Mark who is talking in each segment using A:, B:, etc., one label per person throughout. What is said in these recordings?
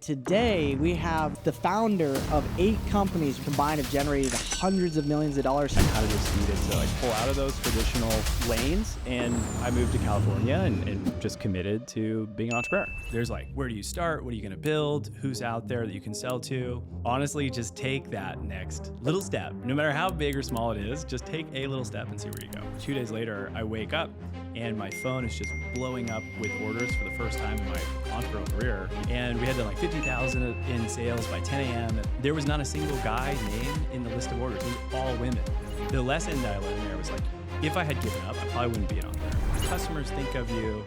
A: today we have the founder of 8 companies combined have generated hundreds of millions of dollars.
B: I kind of just needed to pull out of those traditional lanes, and I moved to California and just committed to being an entrepreneur. There's where do you start? What are you going to build? Who's out there that you can sell to? Honestly, just take that next little step. No matter how big or small it is, just take a little step and see where you go. 2 days later, I wake up and my phone is just blowing up with orders for the first time in my entrepreneurial career. And we had done 50,000 in sales by 10 a.m. There was not a single guy named in the list of orders. It was all women. The lesson that I learned there was if I had given up, I probably wouldn't be an entrepreneur. When customers think of you,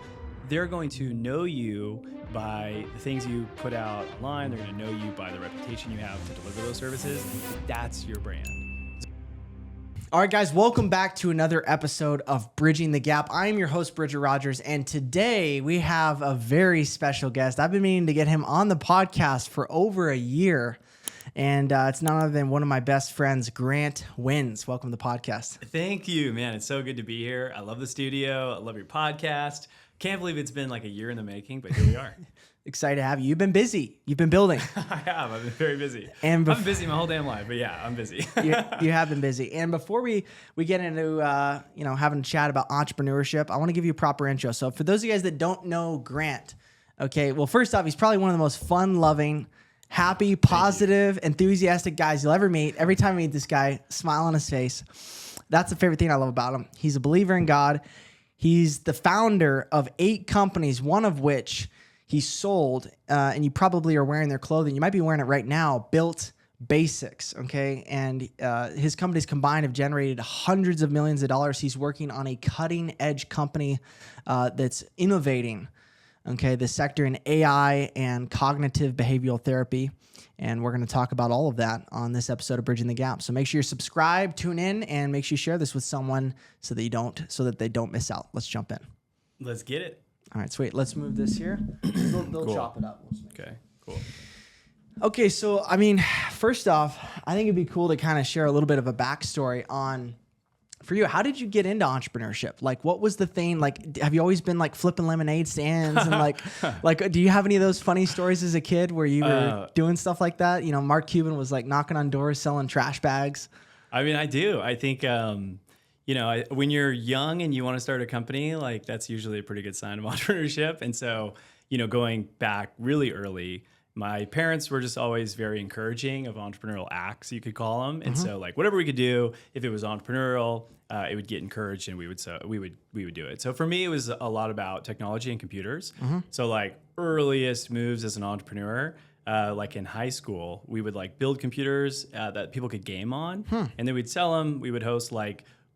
B: they're going to know you by the things you put out online. They're going to know you by the reputation you have to deliver those services. That's your brand.
A: All right, guys, welcome back to another episode of Bridging the Gap. I am your host, Bridger Rogers, and today we have a very special guest. I've been meaning to get him on the podcast for over a year, and it's none other than one of my best friends, Grant Wins. Welcome to the podcast.
B: Thank you, man. It's so good to be here. I love the studio. I love your podcast. Can't believe it's been a year in the making, but here we are.
A: Excited to have you. You've been busy. You've been building.
B: I have. I've been very busy. I've been busy my whole damn life, but yeah, I'm busy.
A: You have been busy. And before we get into having a chat about entrepreneurship, I want to give you a proper intro. So for those of you guys that don't know Grant, okay, well, first off, he's probably one of the most fun-loving, happy, positive, enthusiastic guys you'll ever meet. Every time I meet this guy, smile on his face. That's the favorite thing I love about him. He's a believer in God. He's the founder of 8 companies, one of which he sold, and you probably are wearing their clothing. You might be wearing it right now, Built Basics, okay? And his companies combined have generated hundreds of millions of dollars. He's working on a cutting-edge company that's innovating, okay, the sector in AI and cognitive behavioral therapy. And we're going to talk about all of that on this episode of Bridging the Gap. So make sure you subscribe, tune in, and make sure you share this with someone so that they don't miss out. Let's jump in.
B: Let's get it.
A: All right, sweet. Let's move this here. They'll
B: Cool.
A: chop it up.
B: Okay, cool.
A: Okay, so, first off, I think it'd be cool to kind of share a little bit of a backstory on, for you, how did you get into entrepreneurship? What was the thing? Have you always been flipping lemonade stands? And do you have any of those funny stories as a kid where you were doing stuff like that? Mark Cuban was knocking on doors, selling trash bags.
B: I do. I think, when you're young and you want to start a company, that's usually a pretty good sign of entrepreneurship. And so, going back really early, my parents were just always very encouraging of entrepreneurial acts, you could call them. And so whatever we could do, if it was entrepreneurial, it would get encouraged and we would do it. So for me, it was a lot about technology and computers. So earliest moves as an entrepreneur, in high school, we would build computers that people could game on, and then we'd sell them. We would host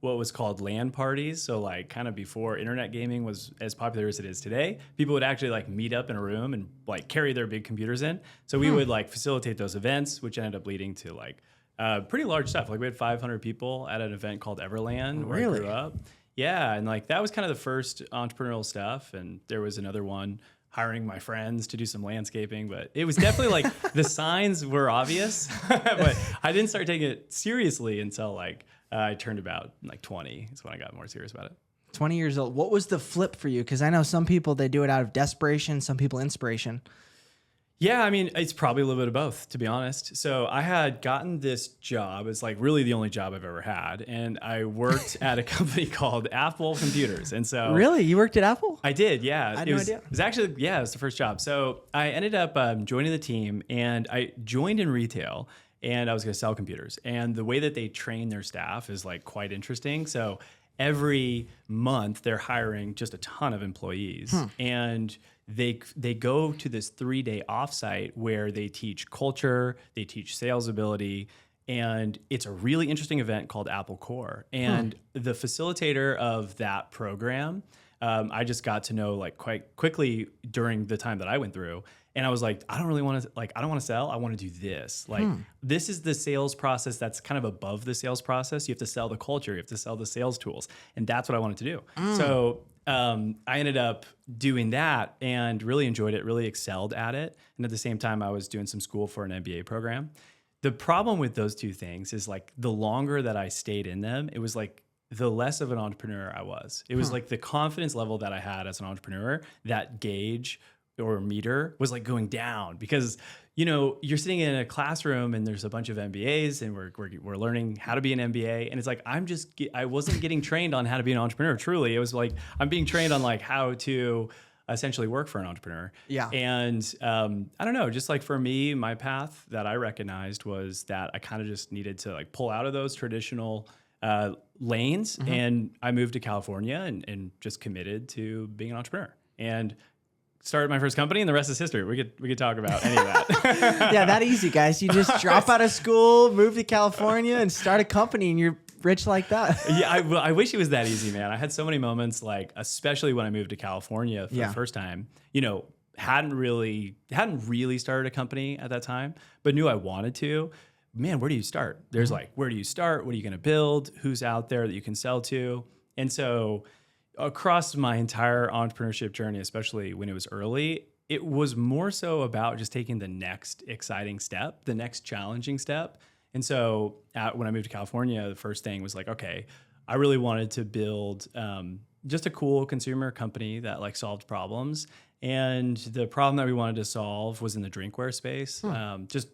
B: what was called LAN parties. So kind of before internet gaming was as popular as it is today, people would actually meet up in a room and carry their big computers in. So we would facilitate those events, which ended up leading to pretty large stuff. We had 500 people at an event called Everland where I grew up. Yeah, and that was kind of the first entrepreneurial stuff. And there was another one hiring my friends to do some landscaping, but it was definitely the signs were obvious, but I didn't start taking it seriously until I turned about 20. That's when I got more serious about it.
A: 20 years old. What was the flip for you? Because I know some people, they do it out of desperation, some people inspiration.
B: Yeah, it's probably a little bit of both, to be honest. So I had gotten this job. It's really the only job I've ever had. And I worked at a company called Apple Computers. And so
A: Really? You worked at Apple?
B: I did, yeah.
A: I had no idea.
B: It was actually, it was the first job. So I ended up joining the team, and I joined in retail, and I was going to sell computers. And the way that they train their staff is quite interesting. So every month they're hiring just a ton of employees, and they go to this 3-day offsite where they teach culture, they teach sales ability, and it's a really interesting event called Apple Core. And the facilitator of that program, I just got to know quite quickly during the time that I went through. And I was I don't really want to, I don't want to sell. I want to do this. This is the sales process that's kind of above the sales process. You have to sell the culture. You have to sell the sales tools. And that's what I wanted to do. So I ended up doing that and really enjoyed it, really excelled at it. And at the same time, I was doing some school for an MBA program. The problem with those two things is the longer that I stayed in them, it was the less of an entrepreneur I was. It was the confidence level that I had as an entrepreneur, that gauge or meter was like going down because, you're sitting in a classroom and there's a bunch of MBAs and we're learning how to be an MBA. And it's like, I wasn't getting trained on how to be an entrepreneur. Truly. It was like, I'm being trained on like how to essentially work for an entrepreneur.
A: Yeah.
B: And I don't know, just like for me, my path that I recognized was that I kind of just needed to like pull out of those traditional lanes. And I moved to California and just committed to being an entrepreneur and started my first company, and the rest is history. We could talk about any of that.
A: Yeah, that easy, guys. You just drop out of school, move to California, and start a company, and you're rich like that.
B: Yeah, I wish it was that easy, man. I had so many moments, like especially when I moved to California for the first time. Hadn't really started a company at that time, but knew I wanted to. Man, where do you start? There's like, where do you start? What are you going to build? Who's out there that you can sell to? And so across my entire entrepreneurship journey, especially when it was early, it was more so about just taking the next exciting step, the next challenging step. And so when I moved to California, the first thing was like, okay, I really wanted to build just a cool consumer company that like solved problems. And the problem that we wanted to solve was in the drinkware space. Just,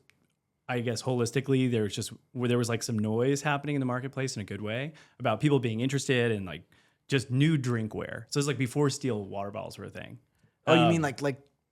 B: I guess, holistically, there was like some noise happening in the marketplace in a good way about people being interested in like just new drinkware. So it's like before steel water bottles were a thing.
A: Oh, you mean like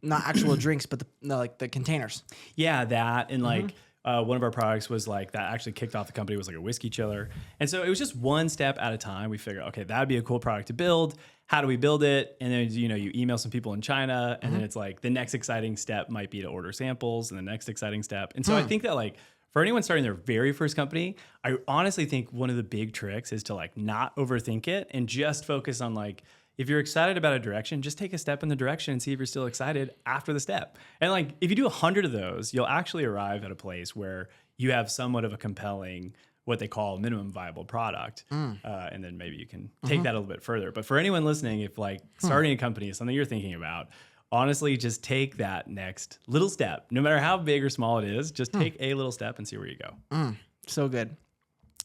A: not actual drinks, but the containers?
B: Yeah, that. And like one of our products was like that actually kicked off the company was like a whiskey chiller. And so it was just one step at a time. We figured, okay, that'd be a cool product to build. How do we build it? And then, you email some people in China, and then it's like the next exciting step might be to order samples, and the next exciting step. And so I think that like for anyone starting their very first company, I honestly think one of the big tricks is to like not overthink it and just focus on like, if you're excited about a direction, just take a step in the direction and see if you're still excited after the step. And like, if you do 100 of those, you'll actually arrive at a place where you have somewhat of a compelling, what they call minimum viable product. And then maybe you can take that a little bit further. But for anyone listening, if like starting a company is something you're thinking about, honestly, just take that next little step. No matter how big or small it is, just take a little step and see where you go.
A: So good.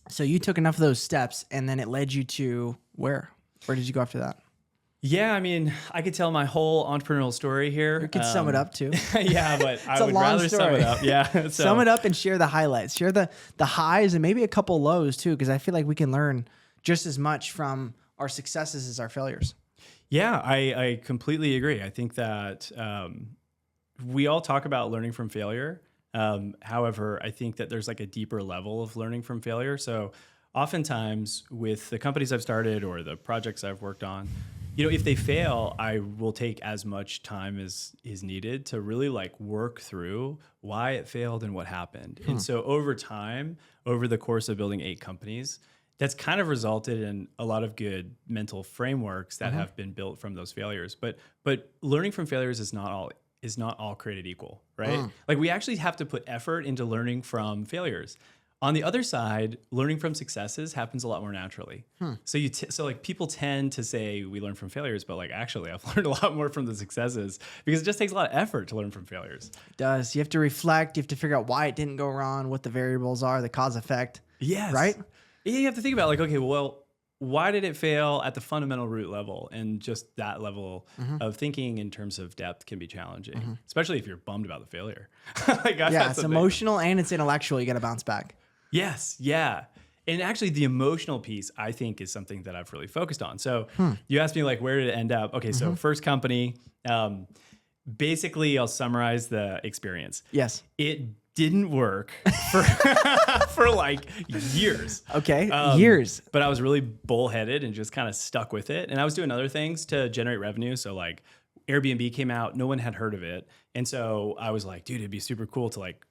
A: So you took enough of those steps, and then it led you to where? Where did you go after that?
B: Yeah, I mean, I could tell my whole entrepreneurial story here.
A: You could sum it up too.
B: Yeah, but I would rather sum it up. Yeah. So.
A: Sum it up and share the highlights. Share the highs and maybe a couple lows too, because I feel like we can learn just as much from our successes as our failures.
B: Yeah, I completely agree. I think that we all talk about learning from failure. However, I think that there's like a deeper level of learning from failure. So oftentimes with the companies I've started or the projects I've worked on, if they fail, I will take as much time as is needed to really like work through why it failed and what happened. And so over time, over the course of building 8 companies, that's kind of resulted in a lot of good mental frameworks that have been built from those failures. But learning from failures is not all created equal, right? Like we actually have to put effort into learning from failures. On the other side, learning from successes happens a lot more naturally. So like people tend to say we learn from failures, but like actually I've learned a lot more from the successes because it just takes a lot of effort to learn from failures.
A: It does. You have to reflect. You have to figure out why it didn't go wrong, what the variables are, the cause effect.
B: Yes.
A: Right?
B: Yeah, you have to think about like, okay, well, why did it fail at the fundamental root level? And just that level of thinking in terms of depth can be challenging, especially if you're bummed about the failure.
A: It's emotional and it's intellectual. You got to bounce back.
B: Yes. Yeah. And actually the emotional piece, I think, is something that I've really focused on. So you asked me like, where did it end up? Okay. So first company, basically I'll summarize the experience.
A: Yes.
B: It didn't work for like years.
A: Okay. Years.
B: But I was really bullheaded and just kind of stuck with it. And I was doing other things to generate revenue. So like Airbnb came out, no one had heard of it. And so I was like, dude, it'd be super cool to like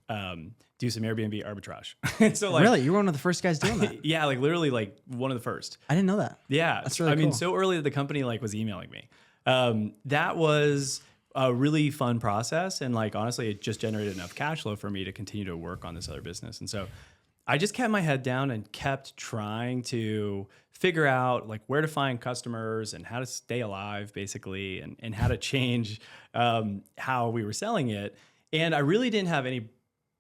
B: do some Airbnb arbitrage. And so like,
A: really? You were one of the first guys doing that?
B: Yeah, like literally like one of the first.
A: I didn't know that.
B: Yeah.
A: That's really cool.
B: I mean, so early that the company like was emailing me. That was a really fun process. And like, honestly, it just generated enough cash flow for me to continue to work on this other business. And so I just kept my head down and kept trying to figure out like where to find customers and how to stay alive basically, and how to change how we were selling it. And I really didn't have any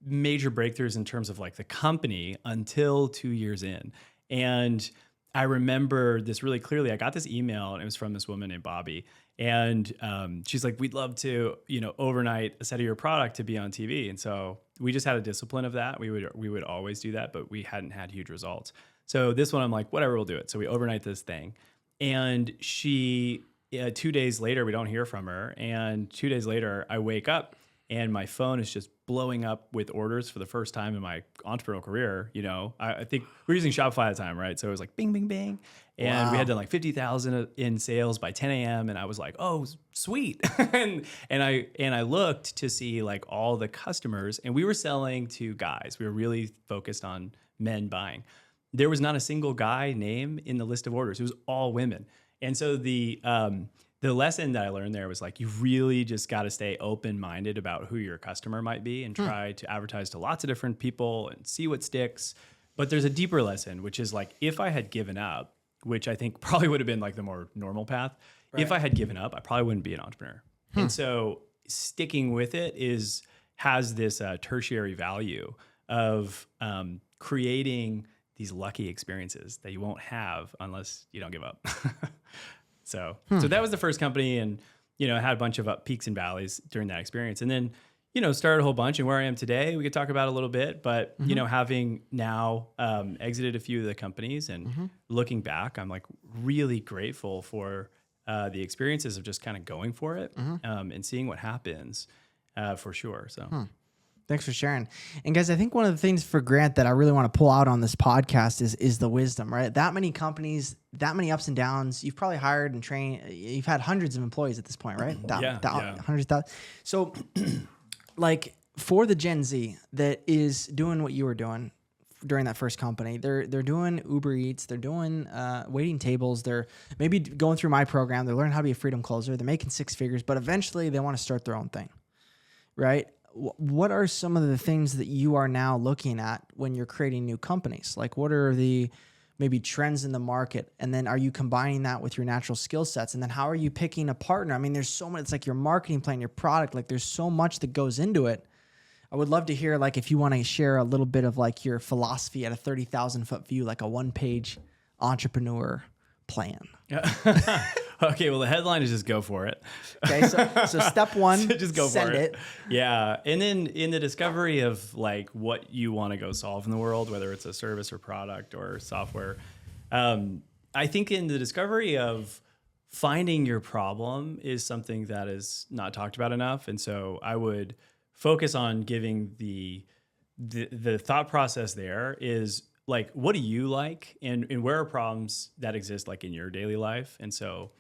B: major breakthroughs in terms of like the company until 2 years in. And I remember this really clearly. I got this email and it was from this woman named Bobby. And she's like, we'd love to, overnight a set of your product to be on TV. And so we just had a discipline of that. We would always do that, but we hadn't had huge results. So this one, I'm like, whatever, we'll do it. So we overnight this thing. And she, 2 days later, we don't hear from her. And 2 days later, I wake up and my phone is just blowing up with orders for the first time in my entrepreneurial career. I think we're using Shopify at the time, right? So it was like bing, bing, bing. And we had done like 50,000 in sales by 10 a.m. And I was like, oh, sweet. and I looked to see like all the customers, and we were selling to guys. We were really focused on men buying. There was not a single guy name in the list of orders. It was all women. And so the lesson that I learned there was like, you really just got to stay open-minded about who your customer might be and try to advertise to lots of different people and see what sticks. But there's a deeper lesson, which is like, if I had given up, which I think probably would have been like the more normal path. Right. If I had given up, I probably wouldn't be an entrepreneur. And so sticking with it has this tertiary value of creating these lucky experiences that you won't have unless you don't give up. So that was the first company, and I had a bunch of peaks and valleys during that experience, and then started a whole bunch. And where I am today, we could talk about a little bit. But having now exited a few of the companies and looking back, I'm like really grateful for the experiences of just kind of going for it and seeing what happens for sure. So.
A: Thanks for sharing. And guys, I think one of the things for Grant that I really want to pull out on this podcast is the wisdom, right? That many companies, that many ups and downs. You've probably hired and trained. You've had hundreds of employees at this point, right? Hundreds of thousands. So like for the Gen Z that is doing what you were doing during that first company, they're doing Uber Eats, they're doing waiting tables, they're maybe going through my program, they're learning how to be a freedom closer, they're making six figures, but eventually they want to start their own thing, right? What are some of the things that you are now looking at when you're creating new companies? Like what are the maybe trends in the market? And then are you combining that with your natural skill sets? And then how are you picking a partner? I mean, there's so much, it's like your marketing plan, your product, like there's so much that goes into it. I would love to hear, like, if you want to share a little bit of like your philosophy at a 30,000 foot view, like a one-page entrepreneur plan.
B: Okay, well, the headline is just go for it.
A: Okay, so step one,
B: so just go
A: send
B: for
A: it.
B: Yeah, and then in the discovery of like what you want to go solve in the world, whether it's a service or product or software, I think in the discovery of finding your problem is something that is not talked about enough. And so I would focus on giving the thought process there is like, what do you like, and where are problems that exist like in your daily life? And so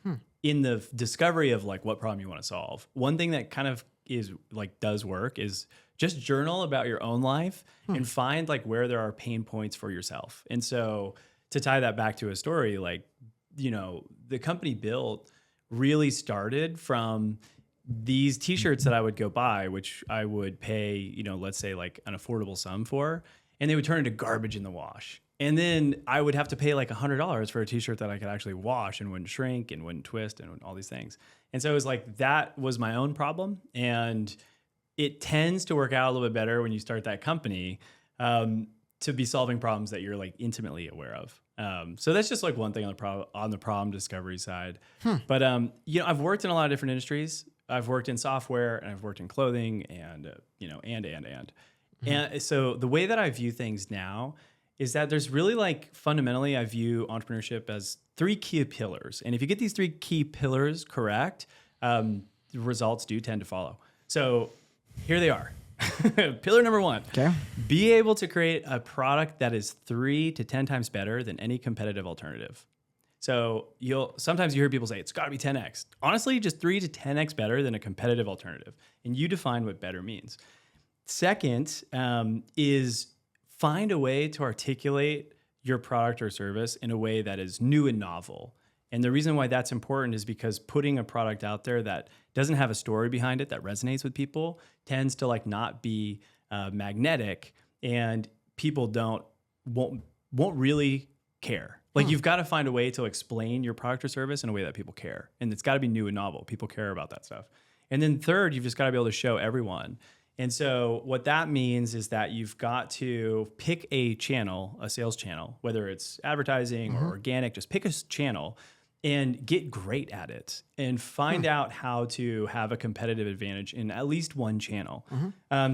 B: in the discovery of like what problem you want to solve, one thing that kind of is like does work is just journal about your own life and find like where there are pain points for yourself. And so to tie that back to a story, like, the company built really started from these t-shirts that I would go buy, which I would pay, let's say like an affordable sum for, and they would turn into garbage in the wash. And then I would have to pay like $100 for a t-shirt that I could actually wash and wouldn't shrink and wouldn't twist and all these things. And so it was like, that was my own problem. And it tends to work out a little bit better when you start that company to be solving problems that you're like intimately aware of. So that's just like one thing on the problem discovery side. But, I've worked in a lot of different industries. I've worked in software and I've worked in clothing and And so the way that I view things now is that there's really like fundamentally, I view entrepreneurship as three key pillars. And if you get these three key pillars correct, results do tend to follow. So here they are. Pillar number one, be able to create a product that is 3 to 10 times better than any competitive alternative. So sometimes you hear people say it's got to be 10x. Honestly, just 3 to 10x better than a competitive alternative. And you define what better means. Second is find a way to articulate your product or service in a way that is new and novel. And the reason why that's important is because putting a product out there that doesn't have a story behind it that resonates with people tends to like not be magnetic, and people won't really care. Like you've got to find a way to explain your product or service in a way that people care, and it's got to be new and novel. People care about that stuff. And then third, you've just got to be able to show everyone. And so what that means is that you've got to pick a channel, a sales channel, whether it's advertising or organic, just pick a channel and get great at it and find out how to have a competitive advantage in at least one channel.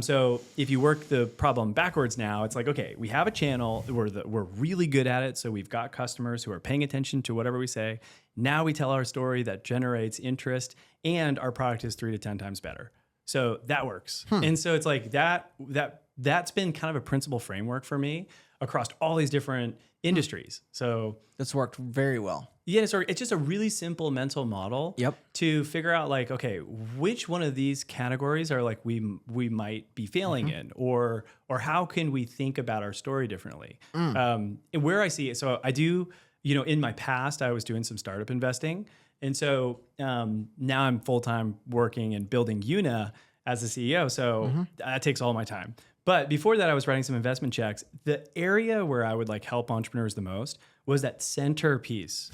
B: So if you work the problem backwards now, it's like, okay, we have a channel, we're really good at it. So we've got customers who are paying attention to whatever we say. Now we tell our story that generates interest and our product is 3 to 10 times better. So that works. And so it's like that's been kind of a principal framework for me across all these different industries. So
A: That's worked very well.
B: yeah, so it's just a really simple mental model to figure out like, okay, which one of these categories are like we might be failing in, or how can we think about our story differently? And where I see it, so I do, in my past, I was doing some startup investing. And so now I'm full-time working and building Una as a CEO. So that takes all my time. But before that, I was writing some investment checks. The area where I would like help entrepreneurs the most was that center piece.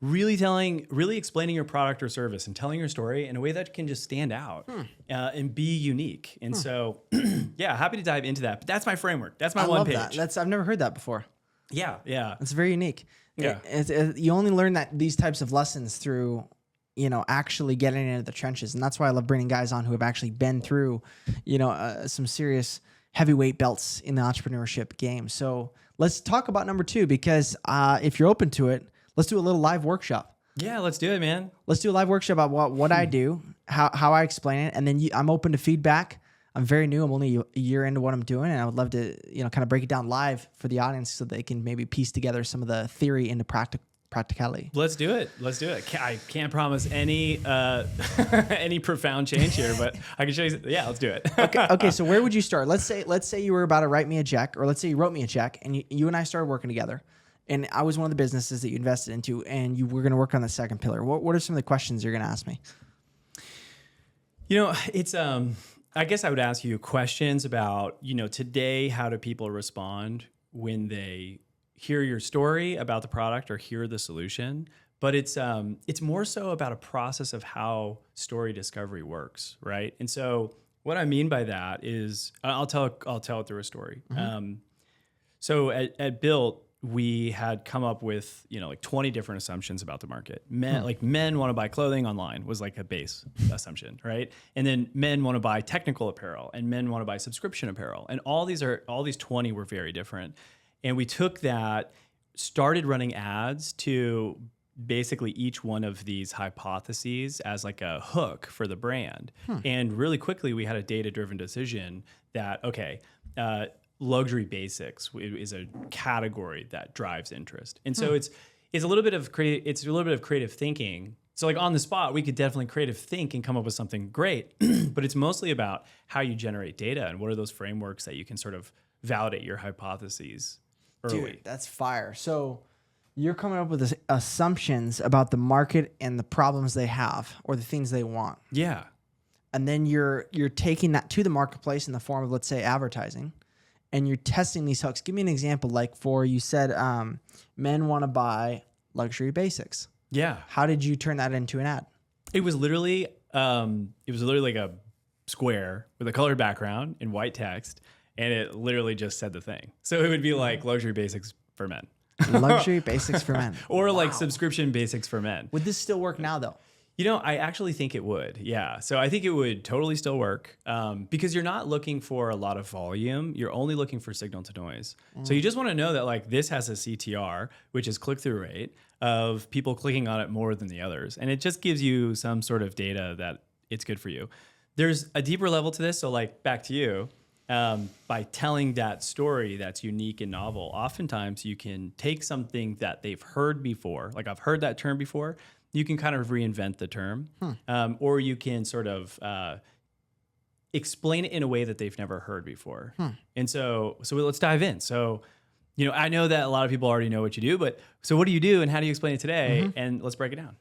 B: Really explaining your product or service and telling your story in a way that can just stand out and be unique. And so, yeah, happy to dive into that. But that's my framework. That's my one page.
A: I've never heard that before.
B: Yeah.
A: It's very unique.
B: Yeah.
A: You only learn these types of lessons through, actually getting into the trenches. And that's why I love bringing guys on who have actually been through, some serious heavyweight belts in the entrepreneurship game. So let's talk about number 2, because if you're open to it, let's do a little live workshop.
B: Yeah, let's do it, man.
A: Let's do a live workshop about what I do, how I explain it. And then I'm open to feedback. I'm very new. I'm only a year into what I'm doing. And I would love to, kind of break it down live for the audience so they can maybe piece together some of the theory into practicality.
B: Let's do it. I can't promise any any profound change here, but I can show you. Yeah, let's do it.
A: Okay. So where would you start? Let's say you were about to write me a check, or let's say you wrote me a check, and you and I started working together, and I was one of the businesses that you invested into, and you were going to work on the second pillar. What are some of the questions you're going to ask me?
B: It's I guess I would ask you questions about today. How do people respond when they hear your story about the product or hear the solution? But it's more so about a process of how story discovery works, right? And so what I mean by that is I'll tell it through a story. So at Built, we had come up with like 20 different assumptions about the market. Men want to buy clothing online was like a base assumption, right? And then men want to buy technical apparel, and men want to buy subscription apparel, and all these 20 were very different. And we took that, started running ads to basically each one of these hypotheses as like a hook for the brand. And really quickly, we had a data-driven decision that, okay, luxury basics is a category that drives interest. And so it's a little bit of creative thinking. So like on the spot, we could definitely creative think and come up with something great, but it's mostly about how you generate data and what are those frameworks that you can sort of validate your hypotheses early.
A: Dude, that's fire. So you're coming up with assumptions about the market and the problems they have or the things they want.
B: Yeah.
A: And then you're taking that to the marketplace in the form of, let's say, advertising, and you're testing these hooks. Give me an example. Like you said, men want to buy luxury basics.
B: Yeah.
A: How did you turn that into an ad?
B: It was literally like a square with a colored background in white text, and it literally just said the thing. So it would be like luxury basics for men.
A: Luxury basics for men.
B: Or like subscription basics for men.
A: Would this still work now, though?
B: I actually think it would. Yeah. So I think it would totally still work because you're not looking for a lot of volume. You're only looking for signal to noise. So you just want to know that like this has a CTR, which is click-through rate of people clicking on it more than the others. And it just gives you some sort of data that it's good for you. There's a deeper level to this. So like back to you, by telling that story that's unique and novel, oftentimes you can take something that they've heard before. Like I've heard that term before. You can kind of reinvent the term, or you can sort of explain it in a way that they've never heard before. And so let's dive in. So, I know that a lot of people already know what you do, but so what do you do and how do you explain it today? And let's break it down.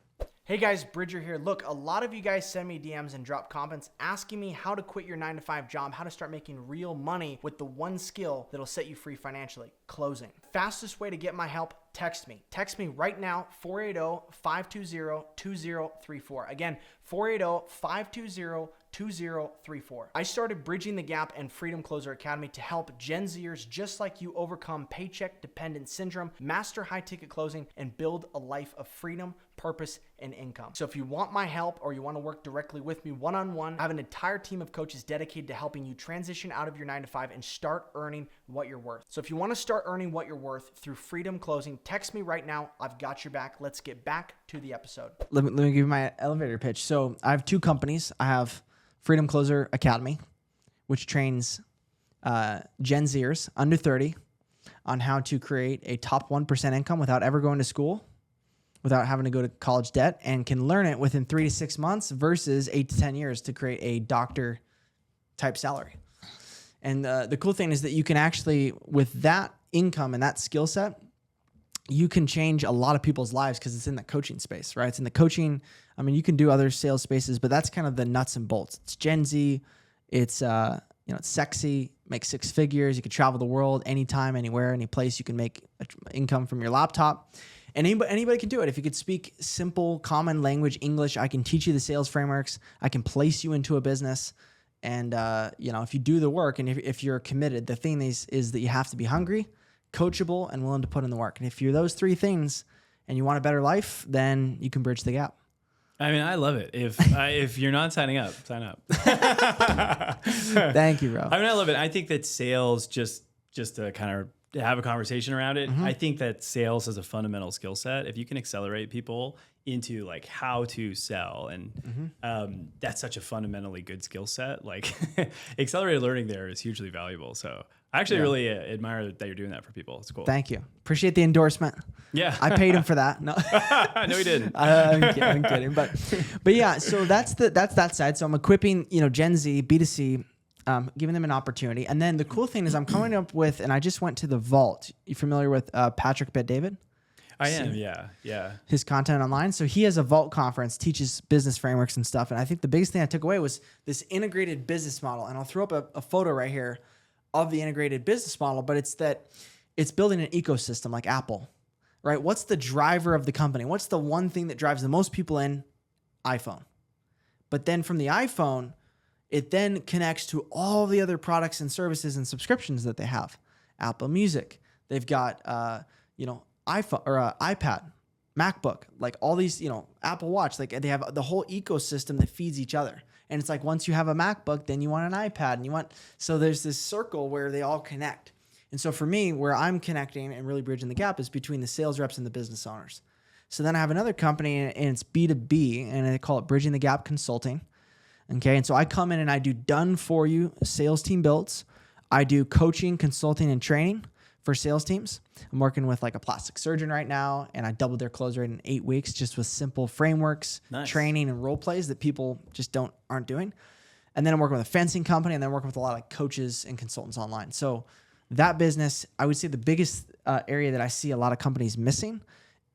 A: Hey guys, Bridger here. Look, a lot of you guys send me DMs and drop comments asking me how to quit your 9-to-5 job, how to start making real money with the one skill that'll set you free financially, closing. Fastest way to get my help, text me. Text me right now, 480-520-2034. Again, 480-520-2034. I started Bridging the Gap and Freedom Closer Academy to help Gen Zers just like you overcome paycheck dependent syndrome, master high ticket closing, and build a life of freedom, purpose, and income. So if you want my help or you want to work directly with me one-on-one, I have an entire team of coaches dedicated to helping you transition out of your 9-to-5 and start earning what you're worth. So if you want to start earning what you're worth through freedom closing, text me right now. I've got your back. Let's get back to the episode. Let me give you my elevator pitch. So I have 2 companies. I have Freedom Closer Academy, which trains Gen Zers under 30 on how to create a top 1% income without ever going to school, without having to go to college debt, and can learn it within 3 to 6 months versus 8 to 10 years to create a doctor type salary. And the cool thing is that you can actually, with that income and that skill set, you can change a lot of people's lives because it's in the coaching space, right? It's in the coaching. I mean, you can do other sales spaces, but that's kind of the nuts and bolts. It's Gen Z. It's it's sexy, make 6 figures. You can travel the world anytime, anywhere, any place. You can make income from your laptop. And anybody can do it. If you could speak simple, common language, English, I can teach you the sales frameworks. I can place you into a business. And, if you do the work and if you're committed, the thing is that you have to be hungry, coachable, and willing to put in the work. And if you're those 3 things and you want a better life, then you can bridge the gap.
B: I mean, I love it. If you're not signing up, sign up.
A: Thank you, bro.
B: I mean, I love it. I think that sales, just to kind of have a conversation around it, I think that sales is a fundamental skill set. If you can accelerate people into like how to sell, and that's such a fundamentally good skill set. Like accelerated learning there is hugely valuable. So I actually really admire that you're doing that for people. It's cool.
A: Thank you. Appreciate the endorsement.
B: Yeah.
A: I paid him for that. No,
B: no, he didn't.
A: I'm kidding. But yeah, so that's that side. So I'm equipping, Gen Z, B2C, giving them an opportunity. And then the cool thing is I'm coming up with, and I just went to the Vault. You familiar with Patrick Bet-David?
B: I am, yeah.
A: His content online. So he has a Vault conference, teaches business frameworks and stuff. And I think the biggest thing I took away was this integrated business model. And I'll throw up a photo right here of the integrated business model, but it's building an ecosystem like Apple, right? What's the driver of the company? What's the one thing that drives the most people in? iPhone. But then from the iPhone, it then connects to all the other products and services and subscriptions that they have. Apple Music. They've got, iPhone or iPad, MacBook, like all these, Apple Watch. Like they have the whole ecosystem that feeds each other. And it's like once you have a MacBook, then you want an iPad, and so there's this circle where they all connect. And so for me, where I'm connecting and really bridging the gap is between the sales reps and the business owners. So then I have another company, and it's B2B, and I call it Bridging the Gap Consulting. Okay, and so I come in and I do done for you sales team builds. I do coaching, consulting, and training for sales teams. I'm working with like a plastic surgeon right now, and I doubled their close rate in 8 weeks just with simple frameworks, training, and role plays that people just aren't doing. And then I'm working with a fencing company, and then I'm working with a lot of coaches and consultants online. So that business, I would say the biggest area that I see a lot of companies missing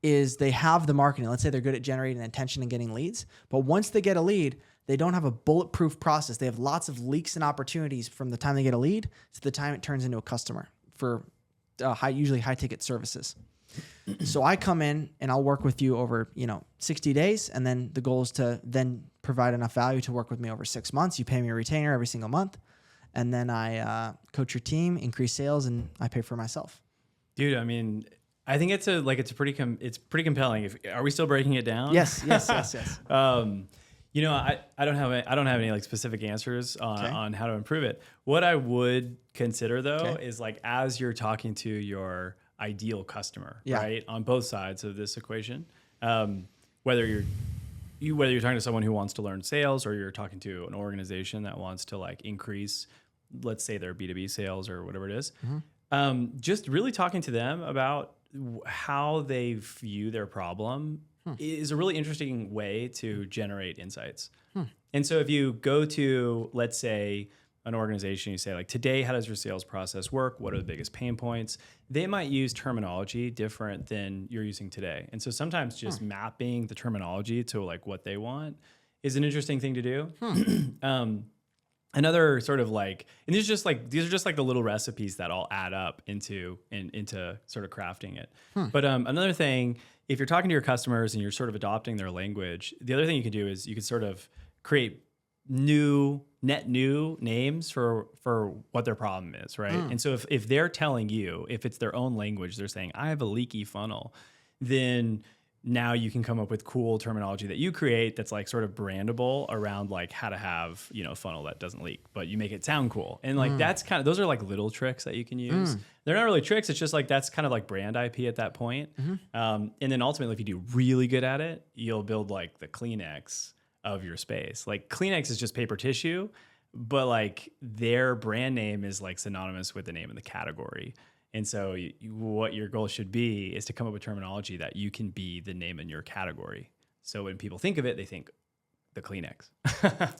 A: is they have the marketing. Let's say they're good at generating attention and getting leads, but once they get a lead, they don't have a bulletproof process. They have lots of leaks and opportunities from the time they get a lead to the time it turns into a customer for usually high ticket services. So I come in and I'll work with you over 60 days, and then the goal is to then provide enough value to work with me over 6 months. You pay me a retainer every single month, and then I coach your team, increase sales, and I pay for myself. Dude,
B: I mean, I think it's pretty compelling. Are we still breaking it down?
A: Yes.
B: I don't have any like specific answers on how to improve it. What I would consider though is like as you're talking to your ideal customer, right, on both sides of this equation, whether you're talking to someone who wants to learn sales, or you're talking to an organization that wants to like increase, let's say their B2B sales or whatever it is, just really talking to them about how they view their problem is a really interesting way to generate insights. And so if you go to, let's say, an organization, you say like, today, how does your sales process work? What are the biggest pain points? They might use terminology different than you're using today. And so sometimes just mapping the terminology to like what they want is an interesting thing to do. Another sort of like, and these are just like the little recipes that all add up into sort of crafting it. But another thing, if you're talking to your customers and you're sort of adopting their language, the other thing you can do is you can sort of create net new names for what their problem is, right? And so if they're telling you, if it's their own language, they're saying, I have a leaky funnel, then now you can come up with cool terminology that you create that's like sort of brandable around like how to have, a funnel that doesn't leak, but you make it sound cool. And like that's kind of, those are like little tricks that you can use. They're not really tricks. It's just like that's kind of like brand IP at that point. And then ultimately, if you do really good at it, you'll build like the Kleenex of your space. Like Kleenex is just paper tissue, but like their brand name is like synonymous with the name of the category. And so what your goal should be is to come up with terminology that you can be the name in your category. So when people think of it, they think the Kleenex.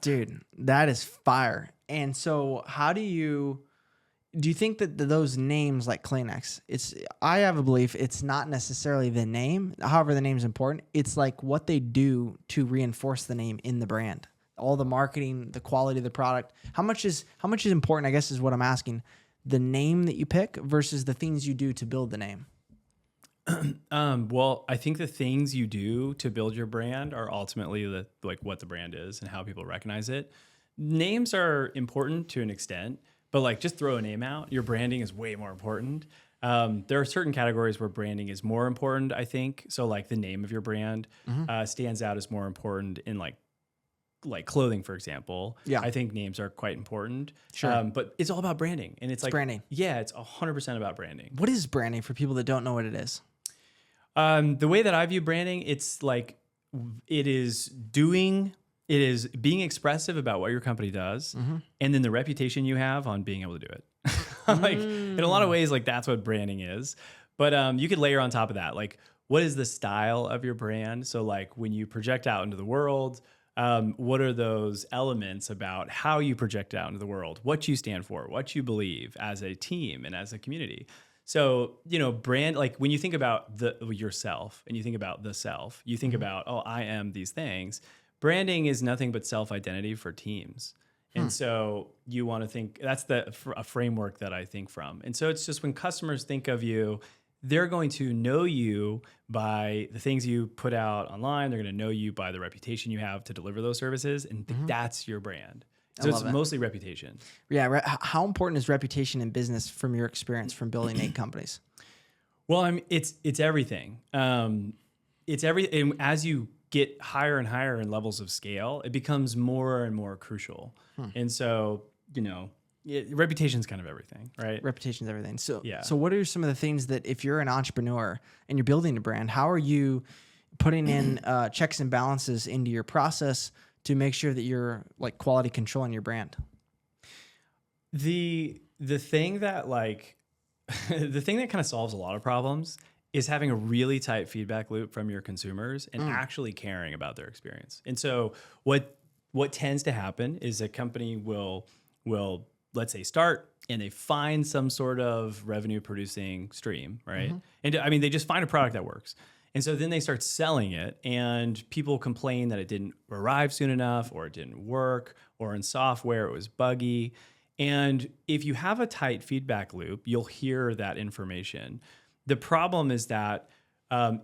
A: Dude, that is fire. And so how do you think that those names like Kleenex, I have a belief it's not necessarily the name, however the name's important. It's like what they do to reinforce the name in the brand. All the marketing, the quality of the product. How much is important, I guess, is what I'm asking. The name that you pick versus the things you do to build the name?
B: Well, I think the things you do to build your brand are ultimately what the brand is and how people recognize it. Names are important to an extent, but like just throw a name out. Your branding is way more important. There are certain categories where branding is more important, I think. So like the name of your brand stands out as more important in like clothing, for example. Yeah. I think names are quite important. Sure. But it's all about branding. And it's like
A: branding.
B: Yeah, it's 100% about branding.
A: What is branding for people that don't know what it is?
B: The way that I view branding, it's like it is being expressive about what your company does, and then the reputation you have on being able to do it. Like in a lot of ways, like that's what branding is. But you could layer on top of that, like what is the style of your brand? So like when you project out into the world, what are those elements about how you project out into the world, what you stand for, what you believe as a team and as a community? So, brand, like when you think about yourself and you think about the self, you think about, I am these things. Branding is nothing but self-identity for teams. And so you want to think, that's a framework that I think from. And so it's just when customers think of you, they're going to know you by the things you put out online. They're going to know you by the reputation you have to deliver those services. And that's your brand. So it's mostly reputation.
A: Yeah. How important is reputation in business from your experience from building 8 companies?
B: Well, it's everything. It's everything. As you get higher and higher in levels of scale, it becomes more and more crucial. And so, reputation is kind of everything, right?
A: Reputation is everything. So,
B: yeah.
A: So what are some of the things that if you're an entrepreneur and you're building a brand, how are you putting in checks and balances into your process to make sure that you're like quality control in your brand?
B: The thing that the thing that kind of solves a lot of problems is having a really tight feedback loop from your consumers and actually caring about their experience. And so what tends to happen is a company will let's say start and they find some sort of revenue producing stream, right? And I mean, they just find a product that works. And so then they start selling it and people complain that it didn't arrive soon enough or it didn't work or in software it was buggy. And if you have a tight feedback loop, you'll hear that information. The problem is that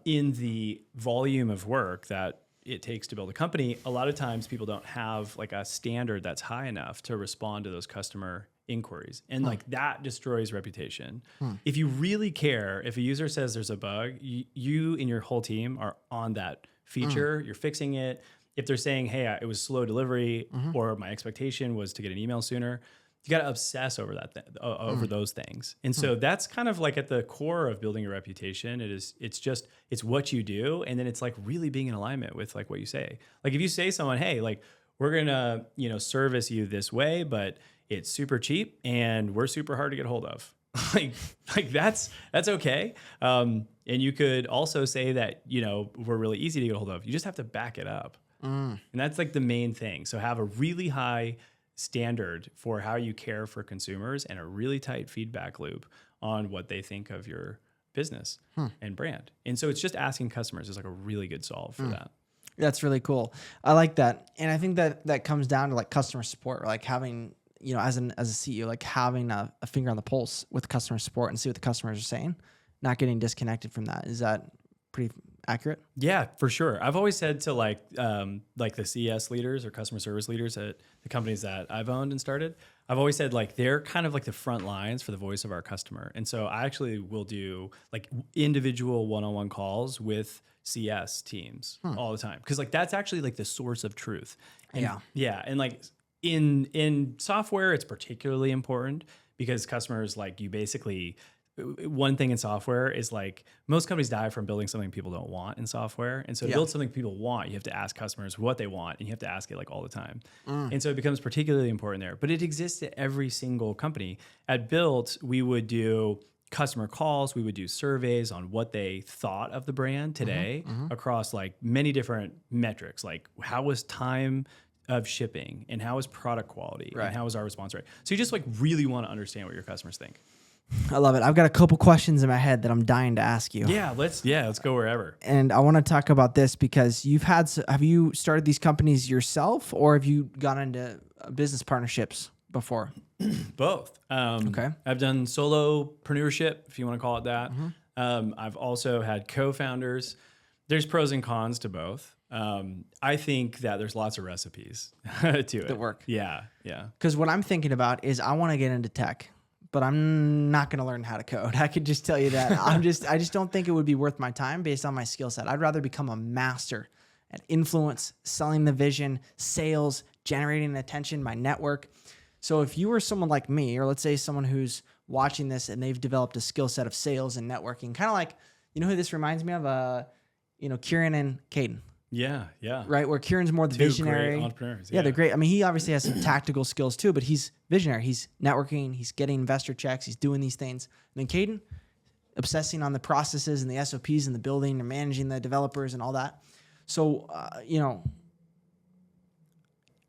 B: in the volume of work that it takes to build a company, a lot of times people don't have like a standard that's high enough to respond to those customer inquiries. And like that destroys reputation. If you really care, if a user says there's a bug, you and your whole team are on that feature, you're fixing it. If they're saying, hey, it was slow delivery or my expectation was to get an email sooner, you got to obsess over that, over those things. And so that's kind of like at the core of building a reputation. It's what you do. And then it's like really being in alignment with like what you say. Like if you say to someone, hey, like we're going to, service you this way, but it's super cheap and we're super hard to get a hold of. like that's okay. And you could also say that, we're really easy to get a hold of. You just have to back it up. And that's like the main thing. So have a really high standard for how you care for consumers and a really tight feedback loop on what they think of your business and brand. And so it's just asking customers is like a really good solve for that.
A: That's really cool. I like that. And I think that comes down to like customer support, like having, as a CEO, like having a finger on the pulse with customer support and see what the customers are saying, not getting disconnected from that. Is that pretty accurate?
B: Yeah, for sure. I've always said to like the CS leaders or customer service leaders at the companies that I've owned and started, I've always said like they're kind of like the front lines for the voice of our customer. And so I actually will do like individual one-on-one calls with CS teams all the time. Cause like that's actually like the source of truth. And, yeah. And like in software, it's particularly important because customers like you basically, one thing in software is like most companies die from building something people don't want in software. And so to build something people want, you have to ask customers what they want and you have to ask it like all the time. And so it becomes particularly important there, but it exists at every single company. At Built, we would do customer calls. We would do surveys on what they thought of the brand today across like many different metrics. Like how was time of shipping and how is product quality and how is our response rate? So you just like really want to understand what your customers think.
A: I love it. I've got a couple questions in my head that I'm dying to ask you.
B: Yeah, let's go wherever.
A: And I want to talk about this because have you started these companies yourself or have you gone into business partnerships before?
B: Both.
A: Okay.
B: I've done solopreneurship, if you want to call it that. I've also had co-founders. There's pros and cons to both. I think that there's lots of recipes to it.
A: That work.
B: Yeah, yeah.
A: Because what I'm thinking about is I want to get into tech, but I'm not going to learn how to code. I could just tell you that. I just don't think it would be worth my time based on my skill set. I'd rather become a master at influence, selling the vision, sales, generating attention, my network. So if you were someone like me, or let's say someone who's watching this and they've developed a skill set of sales and networking, kind of like, you know who this reminds me of? Kieran and Caden.
B: Yeah, yeah.
A: Right, where Kieran's more the
B: Two
A: visionary.
B: great entrepreneurs.
A: Yeah, they're great. I mean, he obviously has some tactical skills too, but he's visionary. He's networking. He's getting investor checks. He's doing these things. And then Caden, obsessing on the processes and the SOPs and the building and managing the developers and all that. So, I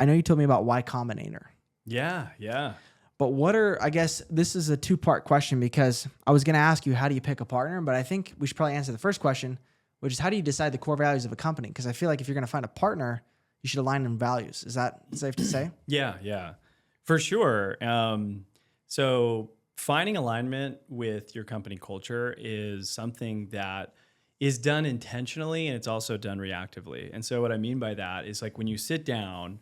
A: know you told me about Y Combinator.
B: Yeah, yeah.
A: But I guess this is a two-part question because I was going to ask you, how do you pick a partner? But I think we should probably answer the first question, which is how do you decide the core values of a company? Because I feel like if you're going to find a partner, you should align in values. Is that safe to say?
B: Yeah, for sure. So finding alignment with your company culture is something that is done intentionally and it's also done reactively. And so what I mean by that is like when you sit down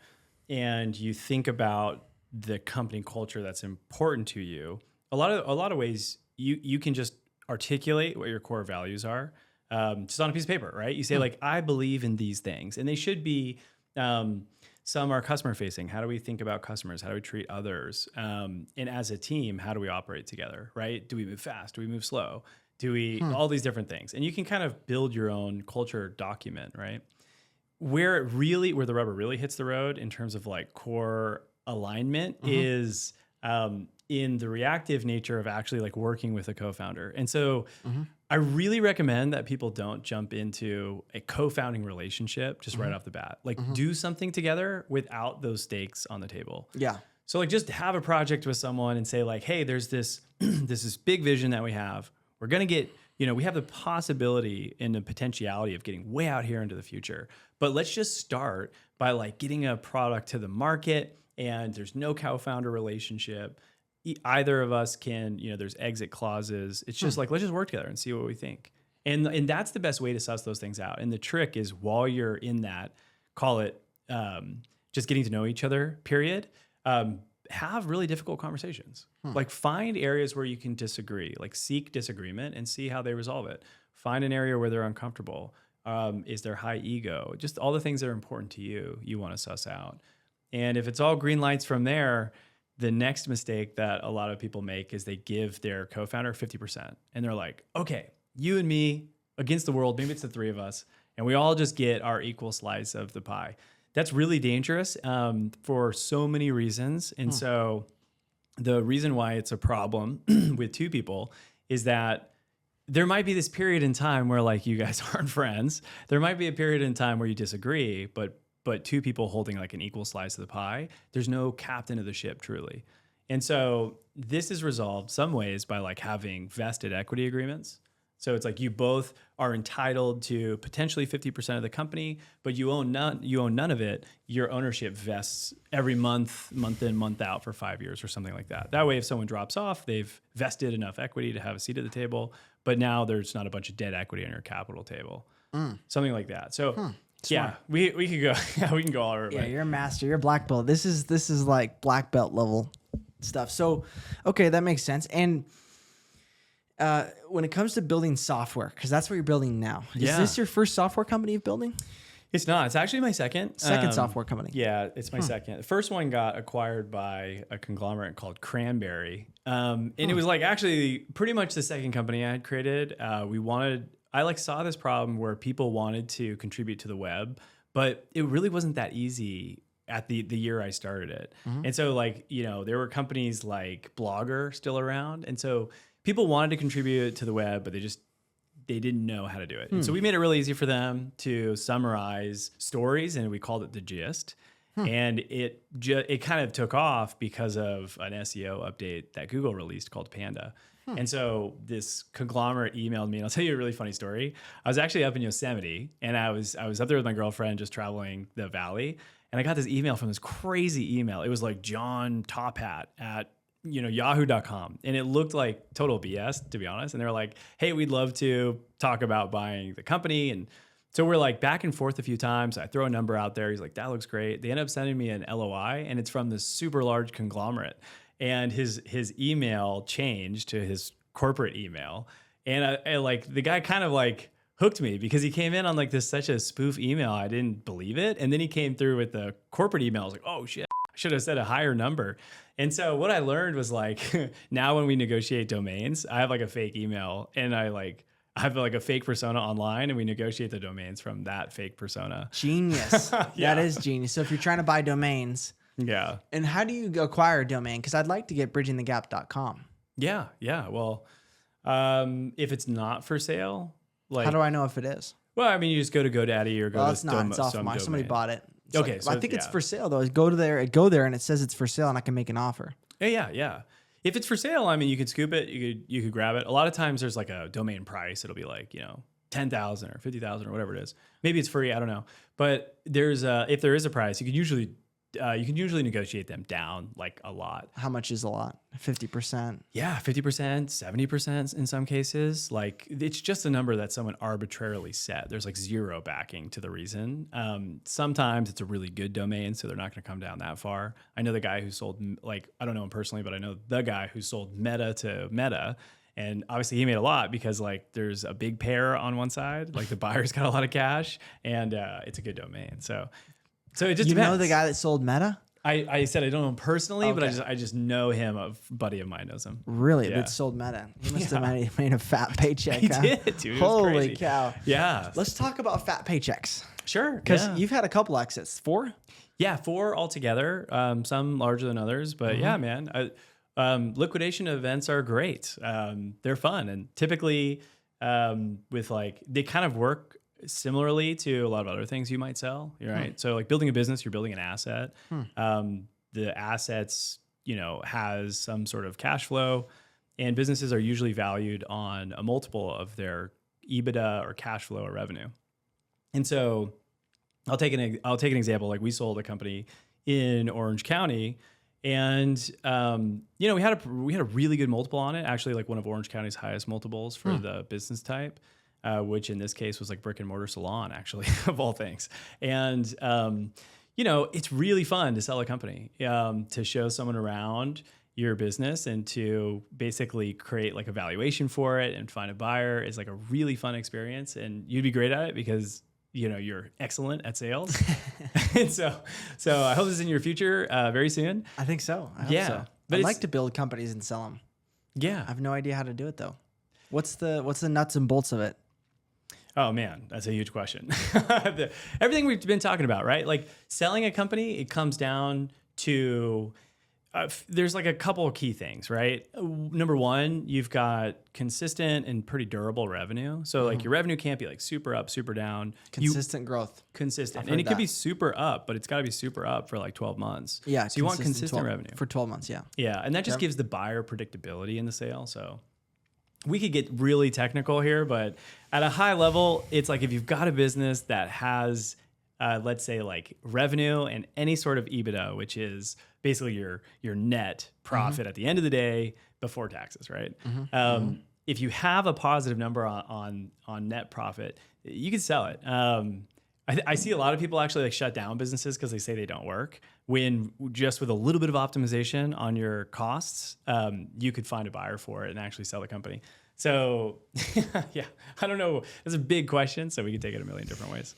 B: and you think about the company culture that's important to you, a lot of ways you can just articulate what your core values are. Just on a piece of paper, right? You say like, I believe in these things, and they should be. Some are customer facing. How do we think about customers? How do we treat others? And as a team, how do we operate together? Right? Do we move fast? Do we move slow? Do we all these different things? And you can kind of build your own culture document, right? Where the rubber really hits the road in terms of like core alignment is in the reactive nature of actually like working with a co-founder. And so I really recommend that people don't jump into a co-founding relationship just right off the bat. Like do something together without those stakes on the table.
A: Yeah.
B: So like just have a project with someone and say like, hey, there's this this big vision that we have. We're going to get, we have the possibility and the potentiality of getting way out here into the future. But let's just start by like getting a product to the market and there's no co-founder relationship. Either of us can, there's exit clauses. It's just like, let's just work together and see what we think. And that's the best way to suss those things out. And the trick is while you're in that, call it just getting to know each other, period, have really difficult conversations. Like find areas where you can disagree, like seek disagreement and see how they resolve it. Find an area where they're uncomfortable. Is there high ego? Just all the things that are important to you want to suss out. And if it's all green lights from there, the next mistake that a lot of people make is they give their co-founder 50%. And they're like, okay, you and me against the world, maybe it's the three of us, and we all just get our equal slice of the pie. That's really dangerous for so many reasons. And so the reason why it's a problem with two people is that there might be this period in time where like you guys aren't friends. There might be a period in time where you disagree, but two people holding like an equal slice of the pie, there's no captain of the ship truly. And so this is resolved some ways by like having vested equity agreements. So it's like you both are entitled to potentially 50% of the company, but you own none of it. Your ownership vests every month in, month out for 5 years or something like that. That way, if someone drops off, they've vested enough equity to have a seat at the table, but now there's not a bunch of dead equity on your capital table. Something like that. So yeah, we could go. We can go all over.
A: Yeah, you're a master. You're a black belt. This is like black belt level. stuff. So, okay, that makes sense. And when it comes to building software, because that's what you're building now, is this your first software company you're building?
B: It's not. It's actually my second.
A: Second software company.
B: Yeah, it's my second. The first one got acquired by a conglomerate called Cranberry. And it was like actually pretty much the second company I had created. I saw this problem where people wanted to contribute to the web, but it really wasn't that easy at the year I started it. And so there were companies like Blogger still around. And so people wanted to contribute to the web, but they didn't know how to do it. And so we made it really easy for them to summarize stories, and we called it the gist. And it kind of took off because of an SEO update that Google released called Panda. And so this conglomerate emailed me, and I'll tell you a really funny story. I was actually up in Yosemite, and I was up there with my girlfriend just traveling the valley, and I got this email from this crazy email. It was like John Top Hat at yahoo.com. And it looked like total BS, to be honest. And they were like, hey, we'd love to talk about buying the company. And so we're like back and forth a few times. I throw a number out there. He's like, that looks great. They end up sending me an LOI, and it's from this super large conglomerate. And his email changed to his corporate email. And I like the guy kind of like hooked me because he came in on like such a spoof email. I didn't believe it. And then he came through with the corporate email. I was like, oh shit, I should have said a higher number. And so what I learned was like, now when we negotiate domains, I have like a fake email, and I have like a fake persona online, and we negotiate the domains from that fake persona.
A: Genius.
B: Yeah.
A: That is genius. So if you're trying to buy domains, and how do you acquire a domain? Because I'd like to get bridgingthegap.com.
B: Yeah. Well, if it's not for sale, like,
A: how do I know if it is?
B: Well, I mean, you just go to GoDaddy or go to
A: it's not. It's off my. Somebody bought it. It's
B: okay,
A: like,
B: so
A: I think it's for sale though. Go there, and it says it's for sale, and I can make an offer.
B: Yeah. If it's for sale, I mean, you could scoop it. You could grab it. A lot of times, there's like a domain price. It'll be like 10,000 or 50,000 or whatever it is. Maybe it's free. I don't know. But if there is a price, you can usually negotiate them down like a lot.
A: How much is a lot? 50%?
B: Yeah, 50%, 70% in some cases. Like, it's just a number that someone arbitrarily set. There's like zero backing to the reason. Sometimes it's a really good domain, so they're not going to come down that far. I know the guy who sold, I don't know him personally, but I know the guy who sold Meta to Meta. And obviously he made a lot because like there's a big pair on one side, like the buyer's got a lot of cash, and it's a good domain. So it just depends.
A: know the guy that sold Meta?
B: I said I don't know him personally, but I just know him. A buddy of mine knows him.
A: Really?
B: Yeah.
A: That sold Meta. He must have made a fat paycheck.
B: He did, dude.
A: Holy
B: crazy.
A: cow.
B: Yeah.
A: Let's talk about fat paychecks.
B: Sure.
A: Because you've had a couple exits. 4?
B: Yeah, 4 altogether. Some larger than others, but yeah, man. Liquidation events are great. They're fun, and typically with they kind of work similarly to a lot of other things you might sell, right? So like building a business, you're building an asset. The assets, has some sort of cash flow, and businesses are usually valued on a multiple of their EBITDA or cash flow or revenue. And so I'll take an example. Like, we sold a company in Orange County, and we had a really good multiple on it. Actually, like one of Orange County's highest multiples for the business type. Which in this case was like brick and mortar salon, actually, of all things. And, it's really fun to sell a company, to show someone around your business and to basically create like a valuation for it and find a buyer is like a really fun experience. And you'd be great at it because, you're excellent at sales. And so I hope this is in your future very soon.
A: I think so. I hope so.
B: But
A: I'd like to build companies and sell them.
B: Yeah.
A: I have no idea how to do it though. What's the nuts and bolts of it?
B: Oh man, that's a huge question. Everything we've been talking about, right? Like selling a company, it comes down to, there's like a couple of key things, right? Number one, you've got consistent and pretty durable revenue. So like your revenue can't be like super up, super down.
A: Consistent growth.
B: Consistent. And it could be super up, but it's got to be super up for like 12 months.
A: Yeah.
B: So you want consistent revenue.
A: For 12 months, yeah.
B: Yeah. And that just gives the buyer predictability in the sale. So we could get really technical here, but at a high level, it's like if you've got a business that has, let's say, like revenue and any sort of EBITDA, which is basically your net profit at the end of the day before taxes, right? If you have a positive number on net profit, you can sell it. I see a lot of people actually like shut down businesses because they say they don't work, when just with a little bit of optimization on your costs, you could find a buyer for it and actually sell the company. So yeah, I don't know. It's a big question, so we could take it a million different ways.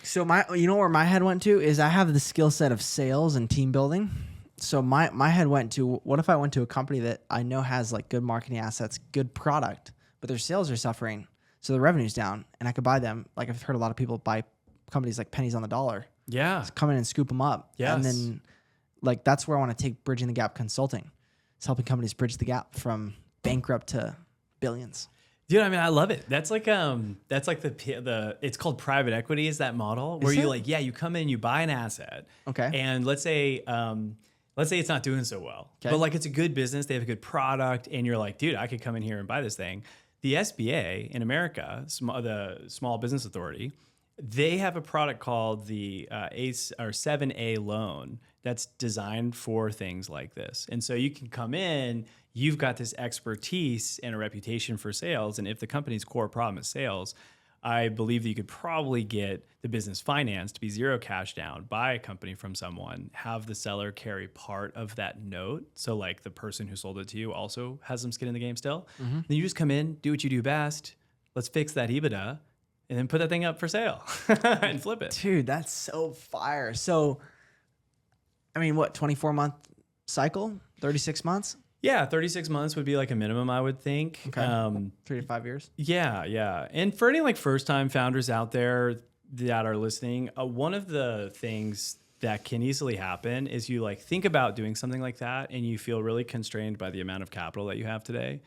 A: So you know where my head went to is I have the skill set of sales and team building. So my head went to, what if I went to a company that I know has like good marketing assets, good product, but their sales are suffering, so the revenue's down, and I could buy them. Like I've heard a lot of people buy companies like pennies on the dollar.
B: Yeah.
A: Just come in and scoop them up.
B: Yes.
A: And then like that's where I want to take Bridging the Gap Consulting. It's helping companies bridge the gap from bankrupt to billions.
B: Dude, I mean, I love it. That's like the it's called private equity, is that model where you like, yeah, you come in, you buy an asset.
A: Okay.
B: And let's say it's not doing so well,
A: okay,
B: but like it's a good business, they have a good product, and you're like, dude, I could come in here and buy this thing. The SBA in America, the Small Business Authority, they have a product called the ACE or 7A loan that's designed for things like this. And so you can come in, you've got this expertise and a reputation for sales. And if the company's core problem is sales, I believe that you could probably get the business financed to be zero cash down, buy a company from someone, have the seller carry part of that note. So like the person who sold it to you also has some skin in the game still. Mm-hmm. Then you just come in, do what you do best. Let's fix that EBITDA and then put that thing up for sale and flip it.
A: Dude, that's so fire. So, I mean, what, 24-month cycle, 36 months?
B: Yeah, 36 months would be like a minimum, I would think.
A: Okay. 3 to 5 years.
B: Yeah, yeah. And for any like first-time founders out there that are listening, one of the things that can easily happen is you like think about doing something like that and you feel really constrained by the amount of capital that you have today.